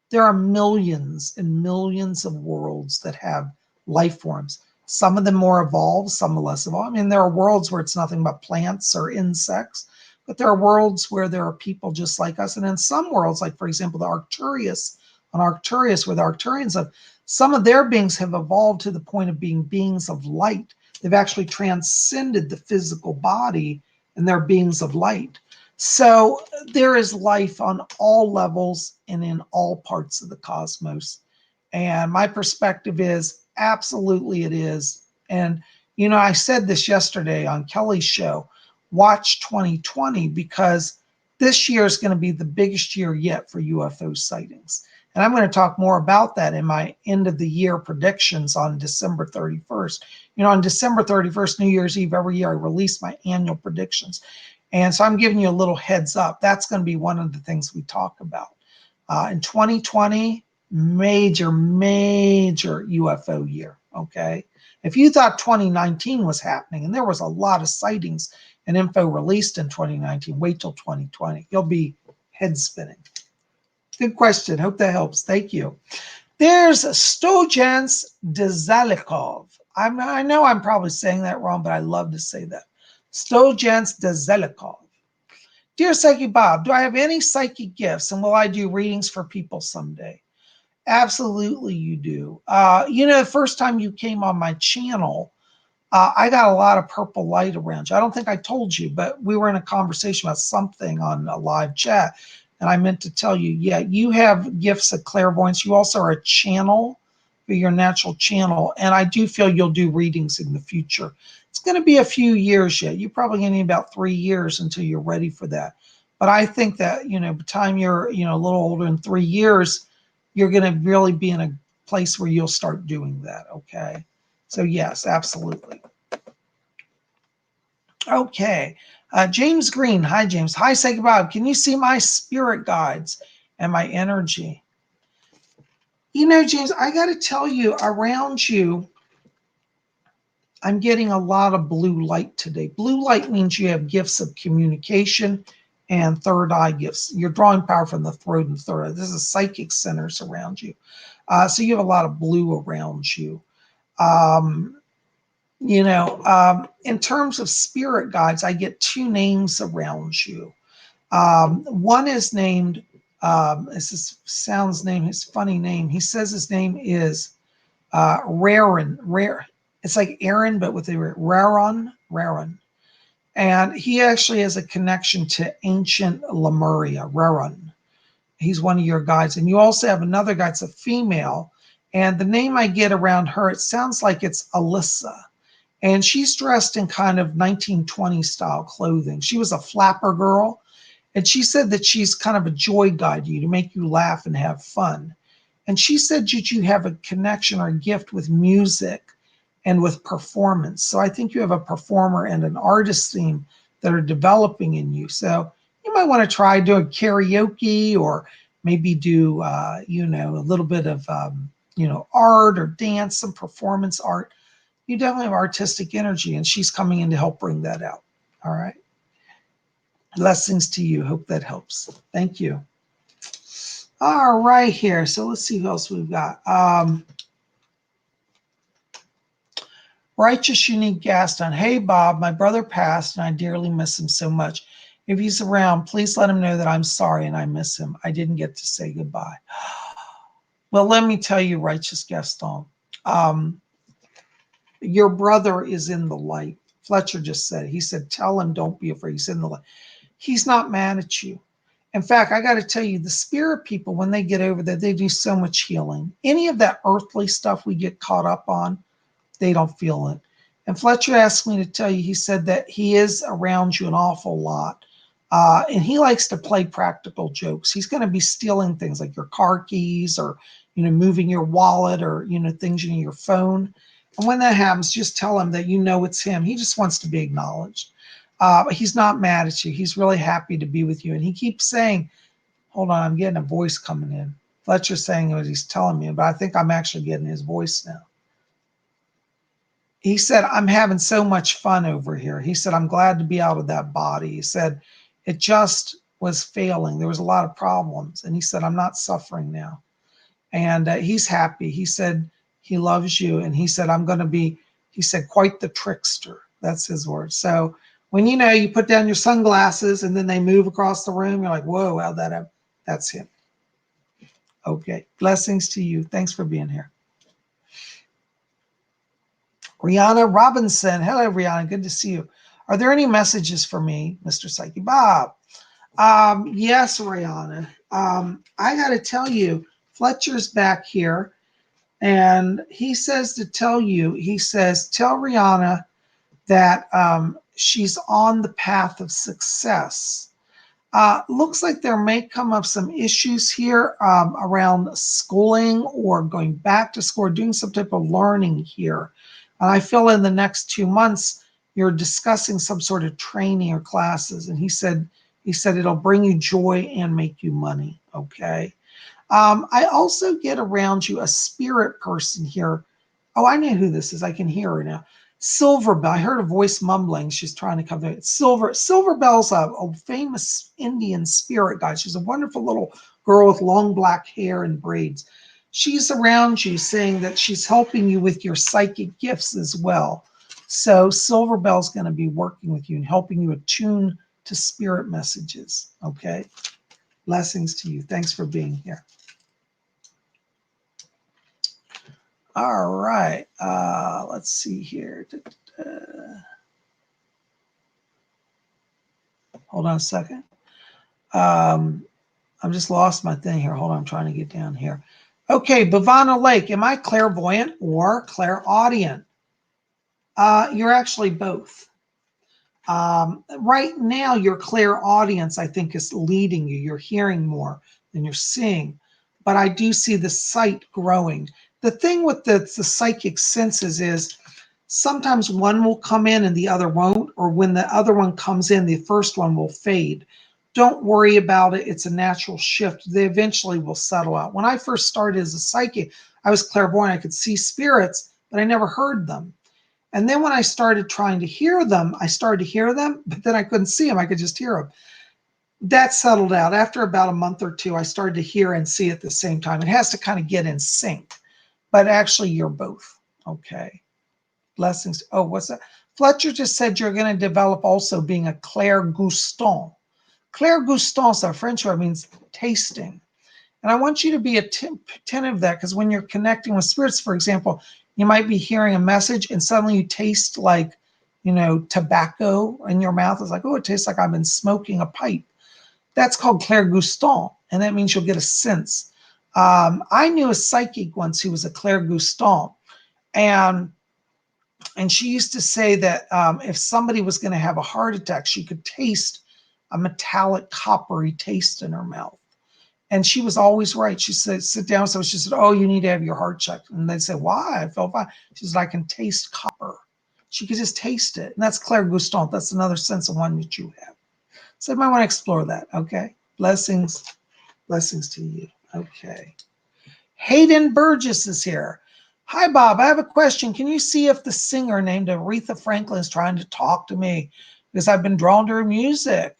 Speaker 1: There are millions and millions of worlds that have life forms. Some of them more evolved, some less evolved. I mean, there are worlds where it's nothing but plants or insects, but there are worlds where there are people just like us. And in some worlds, like, for example, the Arcturus, on Arcturus, where the Arcturians have, some of their beings have evolved to the point of being beings of light. They've actually transcended the physical body, and they're beings of light. So there is life on all levels and in all parts of the cosmos. And my perspective is absolutely it is. And, you know, I said this yesterday on Kelly's show, watch 2020, because this year is going to be the biggest year yet for UFO sightings. And I'm going to talk more about that in my end of the year predictions on December 31st. You know, on December 31st, New Year's Eve, every year I release my annual predictions. And so I'm giving you a little heads up. That's going to be one of the things we talk about. In 2020, major UFO year, okay? If you thought 2019 was happening, and there was a lot of sightings and info released in 2019, wait till 2020. You'll be head spinning. Good question. Hope that helps. Thank you. There's Stojans Dezalikov. I know I'm probably saying that wrong, but I love to say that. Stojans Dezalikov. Dear Psychic Bob, do I have any psychic gifts, and will I do readings for people someday? Absolutely you do. You know, the first time you came on my channel, I got a lot of purple light around you. I don't think I told you, but we were in a conversation about something on a live chat, and I meant to tell you, yeah, you have gifts of clairvoyance. You also are a channel for your natural channel, and I do feel you'll do readings in the future. It's going to be a few years yet. You're probably going to need about 3 years until you're ready for that. But I think that, by the time you're, a little older in 3 years, you're going to really be in a place where you'll start doing that. Okay. So yes, absolutely. Okay. James Green. Hi, James. Hi, Psychic Bob. Can you see my spirit guides and my energy? James, I got to tell you, around you, I'm getting a lot of blue light today. Blue light means you have gifts of communication and third eye gifts. You're drawing power from the throat and third eye. This is psychic centers around you. So you have a lot of blue around you. In terms of spirit guides, I get 2 names around you. One is named, his funny name. He says his name is Rare. It's like Aaron, but with a Raron. And he actually has a connection to ancient Lemuria, Raron. He's one of your guides. And you also have another guide, it's a female. And the name I get around her, it sounds like it's Alyssa. And she's dressed in kind of 1920s style clothing. She was a flapper girl. And she said that she's kind of a joy guide to you, to make you laugh and have fun. And she said that you have a connection or a gift with music and with performance. So I think you have a performer and an artist theme that are developing in you. So you might want to try doing karaoke, or maybe do, a little bit of, art or dance, some performance art. You definitely have artistic energy, and she's coming in to help bring that out. All right. Blessings to you. Hope that helps. Thank you. All right, here. So let's see who else we've got. Righteous Unique Gaston. Hey, Bob, my brother passed, and I dearly miss him so much. If he's around, please let him know that I'm sorry and I miss him. I didn't get to say goodbye. Well, let me tell you, Righteous Gaston, your brother is in the light. Fletcher just said it. He said, tell him, don't be afraid. He's in the light. He's not mad at you. In fact, I got to tell you, the spirit people, when they get over there, they do so much healing. Any of that earthly stuff we get caught up on, they don't feel it. And Fletcher asked me to tell you, he said that he is around you an awful lot. And he likes to play practical jokes. He's going to be stealing things like your car keys, or, moving your wallet, or, things in your phone. And when that happens, just tell him that it's him. He just wants to be acknowledged. But he's not mad at you. He's really happy to be with you. And he keeps saying, hold on, I'm getting a voice coming in. Fletcher's saying what he's telling me, but I think I'm actually getting his voice now. He said, I'm having so much fun over here. He said, I'm glad to be out of that body. He said, it just was failing. There was a lot of problems. And he said, I'm not suffering now. And he's happy. He said, he loves you. And he said, I'm going to be, he said, quite the trickster. That's his word. So when you put down your sunglasses and then they move across the room, you're like, whoa, how'd that happen? That's him. Okay. Blessings to you. Thanks for being here. Rihanna Robinson. Hello, Rihanna. Good to see you. Are there any messages for me, Mr. Psychic Bob? Yes, Rihanna. I got to tell you, Fletcher's back here, and he says to tell you, tell Rihanna that she's on the path of success. Looks like there may come up some issues here around schooling, or going back to school, or doing some type of learning here. And I feel in the next 2 months, you're discussing some sort of training or classes. And he said it'll bring you joy and make you money. Okay. I also get around you a spirit person here. Oh, I know who this is. I can hear her now. Silverbell. I heard a voice mumbling. She's trying to come in. Silverbell's a famous Indian spirit guide. She's a wonderful little girl with long black hair and braids. She's around you saying that she's helping you with your psychic gifts as well. So Silverbell's going to be working with you and helping you attune to spirit messages. Okay. Blessings to you. Thanks for being here. All right. Let's see here. Hold on a second. I've just lost my thing here. Hold on. I'm trying to get down here. Okay. Bhavana Lake. Am I clairvoyant or clairaudient? You're actually both. Right now, your clairaudience, I think, is leading you. You're hearing more than you're seeing. But I do see the sight growing. The thing with the psychic senses is sometimes one will come in and the other won't, or when the other one comes in, the first one will fade. Don't worry about it. It's a natural shift. They eventually will settle out. When I first started as a psychic, I was clairvoyant. I could see spirits, but I never heard them. And then when I started trying to hear them, I started to hear them, but then I couldn't see them. I could just hear them. That settled out. After about a month or two, I started to hear and see at the same time. It has to kind of get in sync, but actually you're both. Okay. Blessings. Oh, what's that? Fletcher just said you're going to develop also being a clairgustant. Clairgustant is a French word, means tasting. And I want you to be attentive to that, because when you're connecting with spirits, for example, you might be hearing a message and suddenly you taste like, tobacco in your mouth. It's like, oh, it tastes like I've been smoking a pipe. That's called clairgustant, and that means you'll get a sense. I knew a psychic once who was a clairgustant, and she used to say that if somebody was going to have a heart attack, she could taste a metallic coppery taste in her mouth. And she was always right. She said, sit down. So she said, oh, you need to have your heart checked. And they said, why? I felt fine. She said, I can taste copper. She could just taste it. And that's clairgustant. That's another sense of one that you have. So you might want to explore that. Okay. Blessings. Blessings to you. Okay. Hayden Burgess is here. Hi, Bob. I have a question. Can you see if the singer named Aretha Franklin is trying to talk to me? Because I've been drawn to her music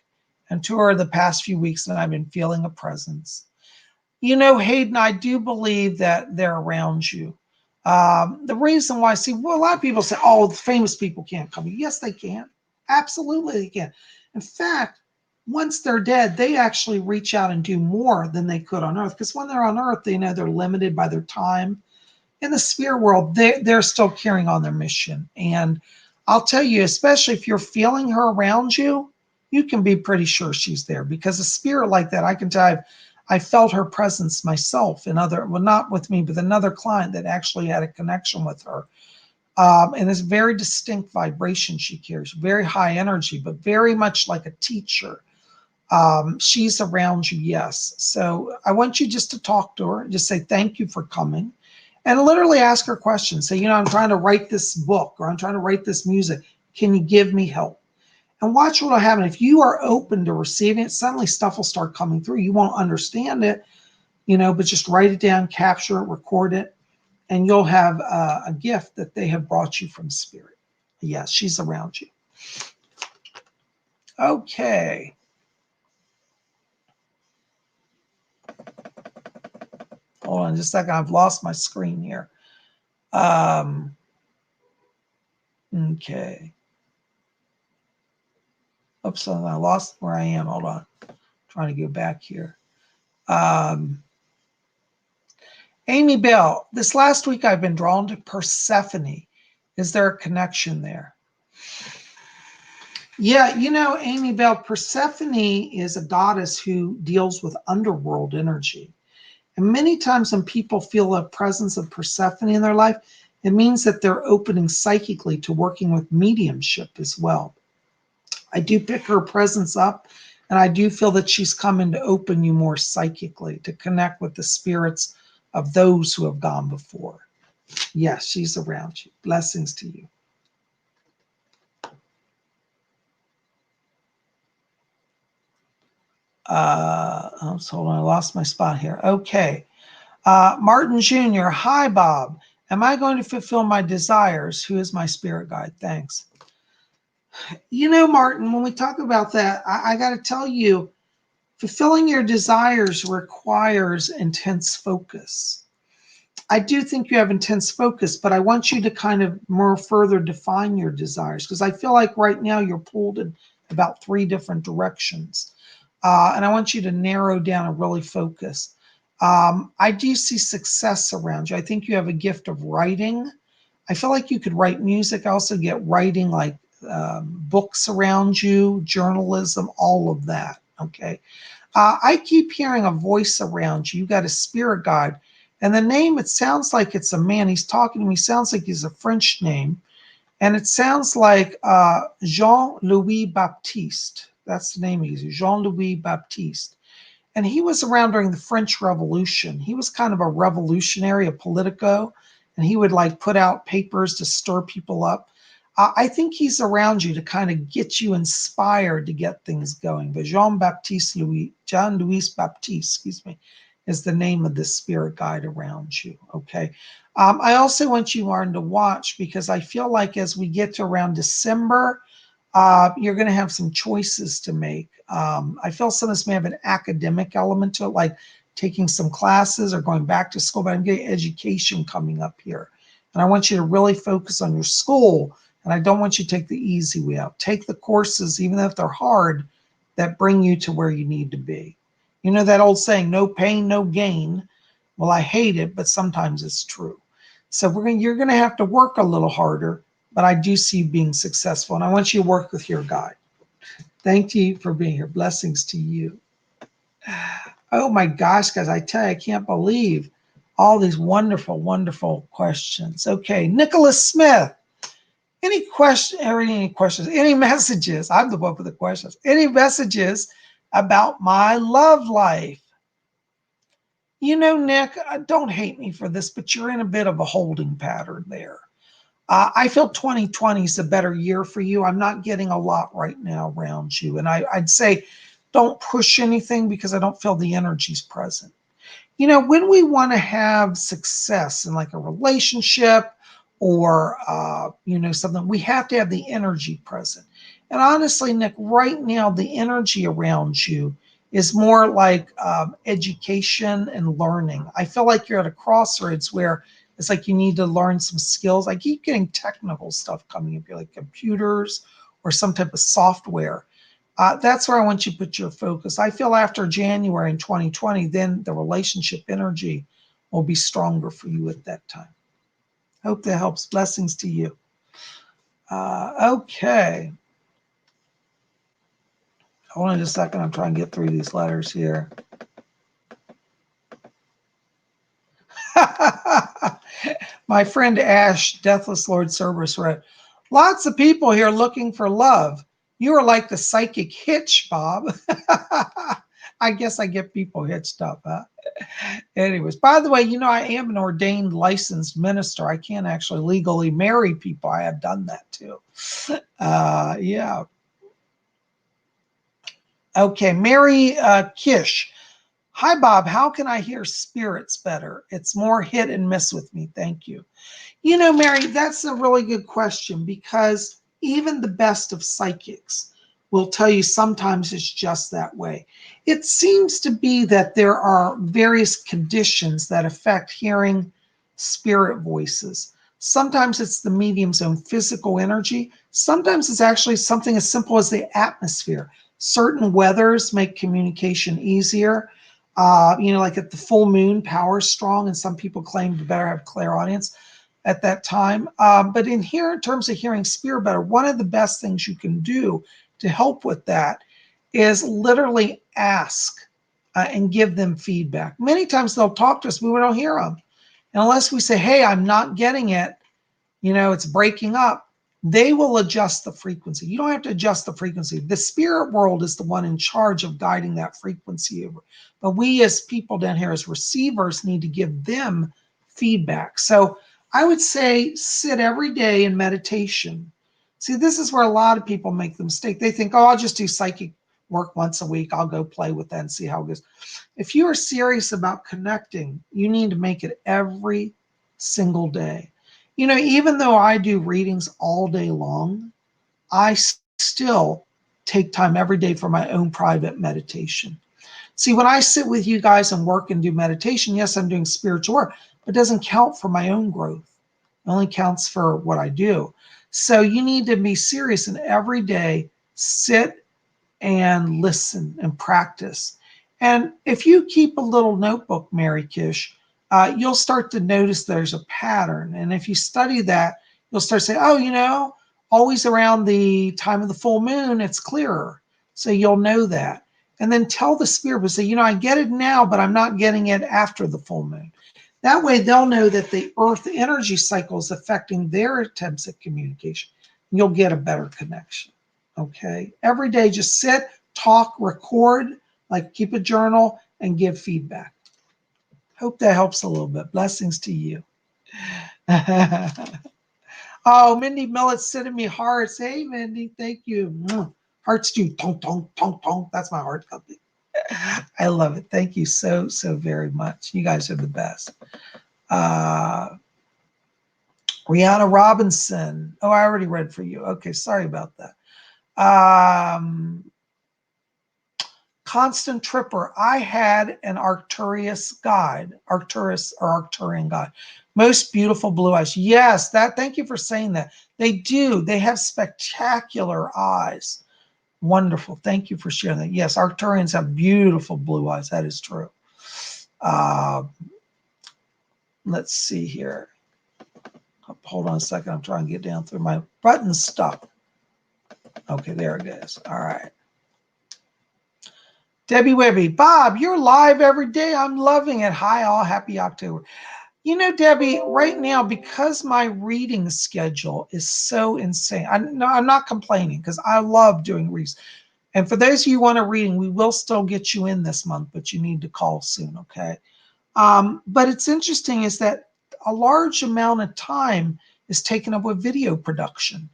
Speaker 1: and to her the past few weeks, and I've been feeling a presence. Hayden, I do believe that they're around you. The reason why, a lot of people say, oh, the famous people can't come. Yes, they can. Absolutely, they can. In fact, once they're dead, they actually reach out and do more than they could on Earth. Because when they're on Earth, they know they're limited by their time. In the spirit world, they're still carrying on their mission. And I'll tell you, especially if you're feeling her around you, you can be pretty sure she's there. Because a spirit like that, I can tell you, I felt her presence myself in not with me, but another client that actually had a connection with her. And it's very distinct vibration she carries, very high energy, but very much like a teacher. She's around you, yes. So I want you just to talk to her, just say thank you for coming, and literally ask her questions. Say, I'm trying to write this book, or I'm trying to write this music. Can you give me help? And watch what will happen. If you are open to receiving it, suddenly stuff will start coming through. You won't understand it, but just write it down, capture it, record it, and you'll have a gift that they have brought you from spirit. Yes, she's around you. Okay. Hold on just a second. I've lost my screen here. Okay. Oops, I lost where I am. Hold on. Trying to go back here. Amy Bell, this last week I've been drawn to Persephone. Is there a connection there? Yeah, Amy Bell, Persephone is a goddess who deals with underworld energy. And many times when people feel a presence of Persephone in their life, it means that they're opening psychically to working with mediumship as well. I do pick her presence up, and I do feel that she's coming to open you more psychically, to connect with the spirits of those who have gone before. Yes, she's around you. Blessings to you. Hold on, I lost my spot here. Okay. Martin Jr., hi, Bob. Am I going to fulfill my desires? Who is my spirit guide? Thanks. Martin, when we talk about that, I got to tell you, fulfilling your desires requires intense focus. I do think you have intense focus, but I want you to kind of more further define your desires, because I feel like right now you're pulled in about 3 different directions. And I want you to narrow down and really focus. I do see success around you. I think you have a gift of writing. I feel like you could write music. I also get writing like books around you, journalism, all of that. Okay. I keep hearing a voice around you. You got a spirit guide. And the name, it sounds like it's a man. He's talking to me. Sounds like he's a French name. And it sounds like Jean-Louis Baptiste. That's the name he uses, Jean-Louis Baptiste. And he was around during the French Revolution. He was kind of a revolutionary, a politico, and he would like put out papers to stir people up. I think he's around you to kind of get you inspired to get things going. But Jean Louis Baptiste, excuse me, is the name of this spirit guide around you. Okay. I also want you, Martin, to watch, because I feel like as we get to around December, you're going to have some choices to make. I feel some of this may have an academic element to it, like taking some classes or going back to school, but I'm getting education coming up here. And I want you to really focus on your school, and I don't want you to take the easy way out. Take the courses, even if they're hard, that bring you to where you need to be. You know that old saying, no pain, no gain. Well, I hate it, but sometimes it's true. So you're going to have to work a little harder, but I do see you being successful, and I want you to work with your guide. Thank you for being here. Blessings to you. Oh my gosh, guys, I tell you, I can't believe all these wonderful, wonderful questions. Okay, Nicholas Smith. Any questions, any messages? I'm the one with the questions. Any messages about my love life? You know, Nick, don't hate me for this, but you're in a bit of a holding pattern there. I feel 2020 is a better year for you. I'm not getting a lot right now around you. And I'd say don't push anything, because I don't feel the energy's present. You know, when we want to have success in like a relationship or, something, we have to have the energy present. And honestly, Nick, right now, the energy around you is more like education and learning. I feel like you're at a crossroads where it's like you need to learn some skills. I keep getting technical stuff coming up, like computers or some type of software. That's where I want you to put your focus. I feel after January in 2020, then the relationship energy will be stronger for you at that time. Hope that helps. Blessings to you. Okay. Hold on just a second. I'm trying to get through these letters here. My friend Ash, Deathless Lord Cerberus, wrote, lots of people here looking for love. You are like the psychic hitch, Bob. I guess I get people hitched up, huh? Anyways, by the way, I am an ordained licensed minister. I can't actually legally marry people. I have done that too. Yeah. Okay, Mary Kish. Hi, Bob. How can I hear spirits better? It's more hit and miss with me. Thank you. Mary, that's a really good question, because even the best of psychics will tell you sometimes it's just that way. It seems to be that there are various conditions that affect hearing spirit voices. Sometimes it's the medium's own physical energy. Sometimes it's actually something as simple as the atmosphere. Certain weathers make communication easier. Like at the full moon, power is strong, and some people claim to better have clairaudience at that time. But in terms of hearing spirit better, one of the best things you can do to help with that is literally ask and give them feedback. Many times they'll talk to us, but we don't hear them. And unless we say, hey, I'm not getting it, it's breaking up, they will adjust the frequency. You don't have to adjust the frequency. The spirit world is the one in charge of guiding that frequency over. But we as people down here as receivers need to give them feedback. So I would say sit every day in meditation. See, this is where a lot of people make the mistake. They think, oh, I'll just do psychic work once a week. I'll go play with that and see how it goes. If you are serious about connecting, you need to make it every single day. Even though I do readings all day long, I still take time every day for my own private meditation. See, when I sit with you guys and work and do meditation, yes, I'm doing spiritual work, but it doesn't count for my own growth. It only counts for what I do. So you need to be serious and every day sit and listen and practice. And if you keep a little notebook, Mary Kish, you'll start to notice there's a pattern. And if you study that, you'll start to say, oh, always around the time of the full moon, it's clearer. So you'll know that. And then tell the spirit, say, I get it now, but I'm not getting it after the full moon. That way they'll know that the earth energy cycle is affecting their attempts at communication. You'll get a better connection. Okay. Every day, just sit, talk, record, like keep a journal and give feedback. Hope that helps a little bit. Blessings to you. Oh, Mindy Millet's sending me hearts. Hey, Mindy, thank you. Hearts do tonk, tonk, tonk, tonk. That's my heart company. I love it. Thank you so, so very much. You guys are the best. Rihanna Robinson. Oh, I already read for you. Okay, sorry about that. Constant Tripper. I had an Arcturus guide, Arcturus or Arcturian guide. Most beautiful blue eyes. Yes, that. Thank you for saying that. They do. They have spectacular eyes. Wonderful. Thank you for sharing that. Yes, Arcturians have beautiful blue eyes. That is true. Let's see here. Hold on a second. I'm trying to get down through my button's stuck. Okay, there it is. All right. Debbie Webby. Bob, you're live every day. I'm loving it. Hi, all. Happy October. You know, Debbie, right now, because my reading schedule is so insane, I'm not complaining because I love doing reads. And for those of you who want a reading, we will still get you in this month, but you need to call soon, okay? But it's interesting is that a large amount of time is taken up with video production.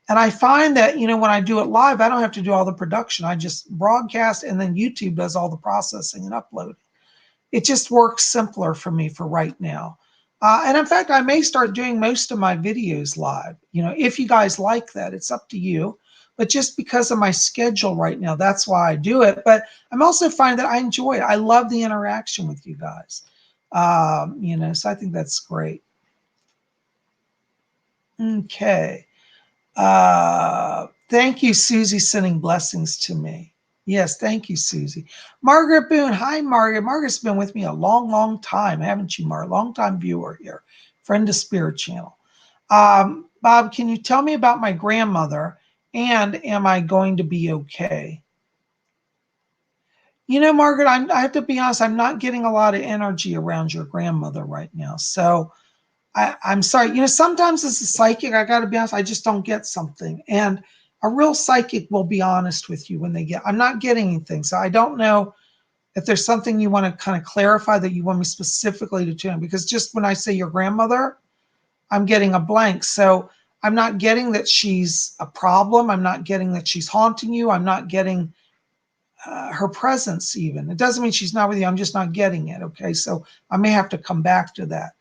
Speaker 1: And I find that, you know, when I do it live, I don't have to do all the production. I just broadcast and then YouTube does all the processing and uploading. It just works simpler for me for right now. And in fact, I may start doing most of my videos live. You know, if you guys like that, it's up to you. But just because of my schedule right now, that's why I do it. But I'm also finding that I enjoy it. I love the interaction with you guys. You know, so I think that's great. Okay. Thank you, Susie, sending blessings to me. Yes, thank you, Susie. Margaret Boone. Hi, Margaret. Margaret's been with me a long, long time, haven't you, Margaret? Long-time viewer here, friend of Spirit Channel. Bob, can you tell me about my grandmother and am I going to be okay? You know, Margaret, I have to be honest, I'm not getting a lot of energy around your grandmother right now. So I'm sorry. You know, sometimes as a psychic, I got to be honest, I just don't get something. And a real psychic will be honest with you when they get, I'm not getting anything. So I don't know if there's something you want to kind of clarify that you want me specifically to tune, because just when I say your grandmother, I'm getting a blank. So I'm not getting that she's a problem. I'm not getting that she's haunting you. I'm not getting her presence even. It doesn't mean she's not with you. I'm just not getting it. Okay. So I may have to come back to that.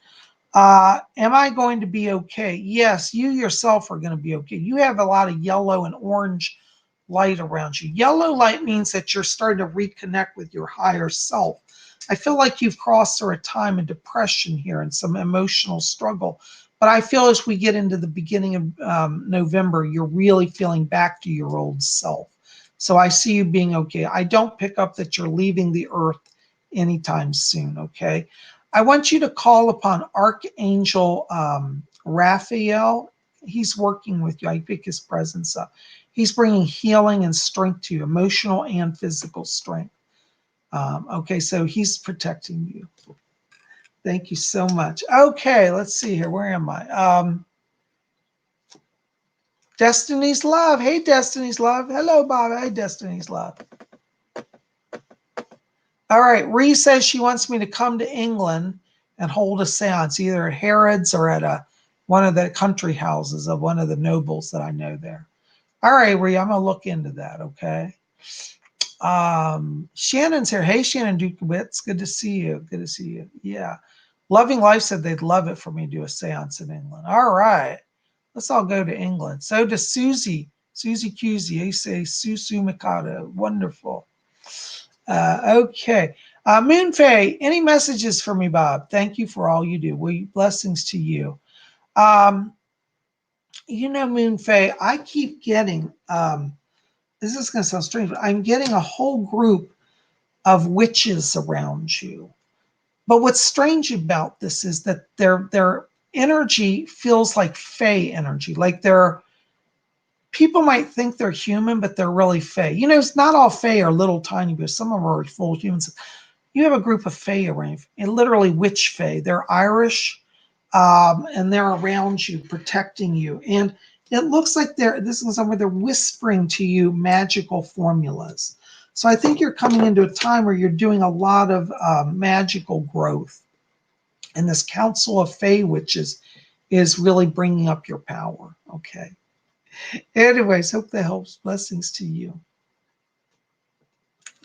Speaker 1: Am I going to be okay? Yes, you yourself are going to be okay. You have a lot of yellow and orange light around you. Yellow light means that you're starting to reconnect with your higher self. I feel like you've crossed through a time of depression here and some emotional struggle. But I feel as we get into the beginning of November, you're really feeling back to your old self. So I see you being okay. I don't pick up that you're leaving the earth anytime soon, okay? I want you to call upon Archangel Raphael. He's working with you. I pick his presence up. He's bringing healing and strength to you, emotional and physical strength. Okay, so he's protecting you. Thank you so much. Okay, let's see here. Where am I? Destiny's Love. Hey, Destiny's Love. Hello, Bob. Hey, Destiny's Love. All right, Ree says she wants me to come to England and hold a seance, either at Harrods or at one of the country houses of one of the nobles that I know there. All right, Ree, I'm going to look into that, okay? Shannon's here. Hey, Shannon Dukowitz. Good to see you. Good to see you. Yeah. Loving Life said they'd love it for me to do a seance in England. All right. Let's all go to England. So does Susie. Susie Cusey. They say Susu Mikado. Wonderful. Okay. Moonfei, any messages for me, Bob? Thank you for all you do. Blessings to you. You know, Moonfei, I keep getting, this is going to sound strange, but I'm getting a whole group of witches around you. But what's strange about this is that their energy feels like Fey energy. Like people might think they're human, but they're really Fey. You know, it's not all Fey are little tiny, but some of them are full humans. you have a group of fae around you, and literally witch fae. They're Irish, and they're around you, protecting you. And it looks like this is somewhere they're whispering to you magical formulas. So I think you're coming into a time where you're doing a lot of magical growth. And this Council of Fae Witches is really bringing up your power. Okay. Anyways, hope that helps. Blessings to you.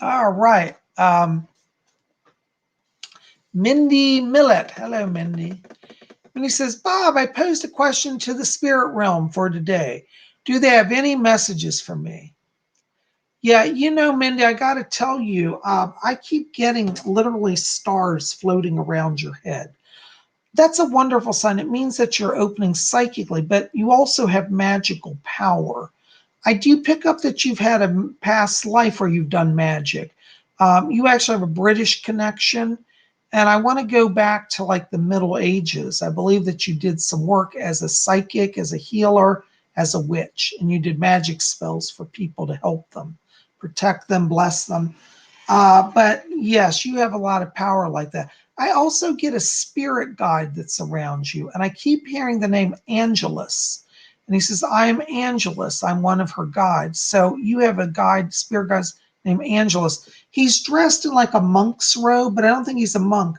Speaker 1: All right. Mindy Millett. Hello, Mindy. And he says, Bob, I posed a question to the spirit realm for today. Do they have any messages for me? Yeah, you know, Mindy, I got to tell you, I keep getting literally stars floating around your head. That's a wonderful sign. It means that you're opening psychically, but you also have magical power. I do pick up that you've had a past life where you've done magic. You actually have a British connection. And I want to go back to like the Middle Ages. I believe that you did some work as a psychic, as a healer, as a witch, and you did magic spells for people to help them, protect them, bless them. But yes, you have a lot of power like that. I also get a spirit guide that's around you, and I keep hearing the name Angelus. And he says, I'm Angelus. I'm one of her guides. So you have a guide, spirit guide named Angelus. He's dressed in like a monk's robe, but I don't think he's a monk.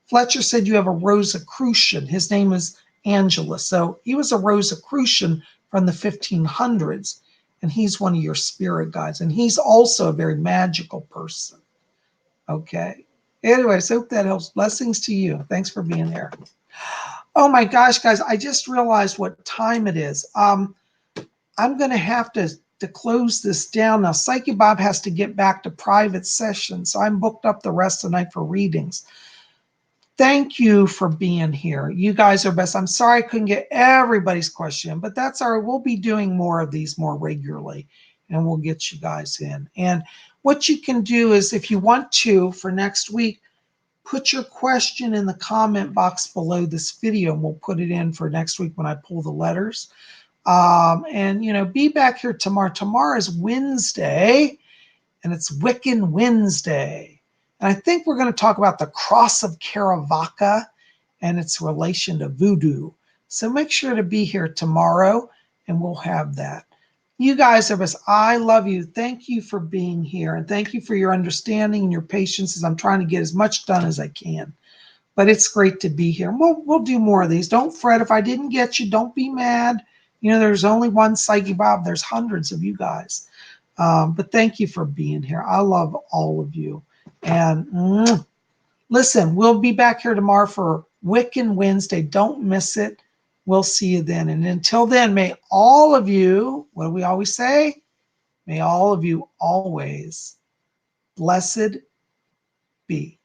Speaker 1: Fletcher said you have a Rosicrucian. His name is Angelus. So he was a Rosicrucian from the 1500s, and he's one of your spirit guides. And he's also a very magical person. Okay. Anyways, hope that helps. Blessings to you. Thanks for being here. Oh my gosh, guys, I just realized what time it is. I'm going to have to close this down. Now, Psychic Bob has to get back to private sessions, so I'm booked up the rest of the night for readings. Thank you for being here. You guys are best. I'm sorry I couldn't get everybody's question, but that's all right. We'll be doing more of these more regularly, and we'll get you guys in. And what you can do is, if you want to, for next week, put your question in the comment box below this video, and we'll put it in for next week when I pull the letters. And, you know, be back here tomorrow. Tomorrow is Wednesday, and it's Wiccan Wednesday. And I think we're going to talk about the Cross of Caravaca and its relation to voodoo. So make sure to be here tomorrow, and we'll have that. You guys are best. I love you. Thank you for being here, and thank you for your understanding and your patience as I'm trying to get as much done as I can. But it's great to be here. We'll do more of these. Don't fret if I didn't get you. Don't be mad. You know, there's only one Psychic Bob. There's hundreds of you guys. But thank you for being here. I love all of you. And listen, we'll be back here tomorrow for Wiccan Wednesday. Don't miss it. We'll see you then. And until then, may all of you, what do we always say? May all of you always blessed be.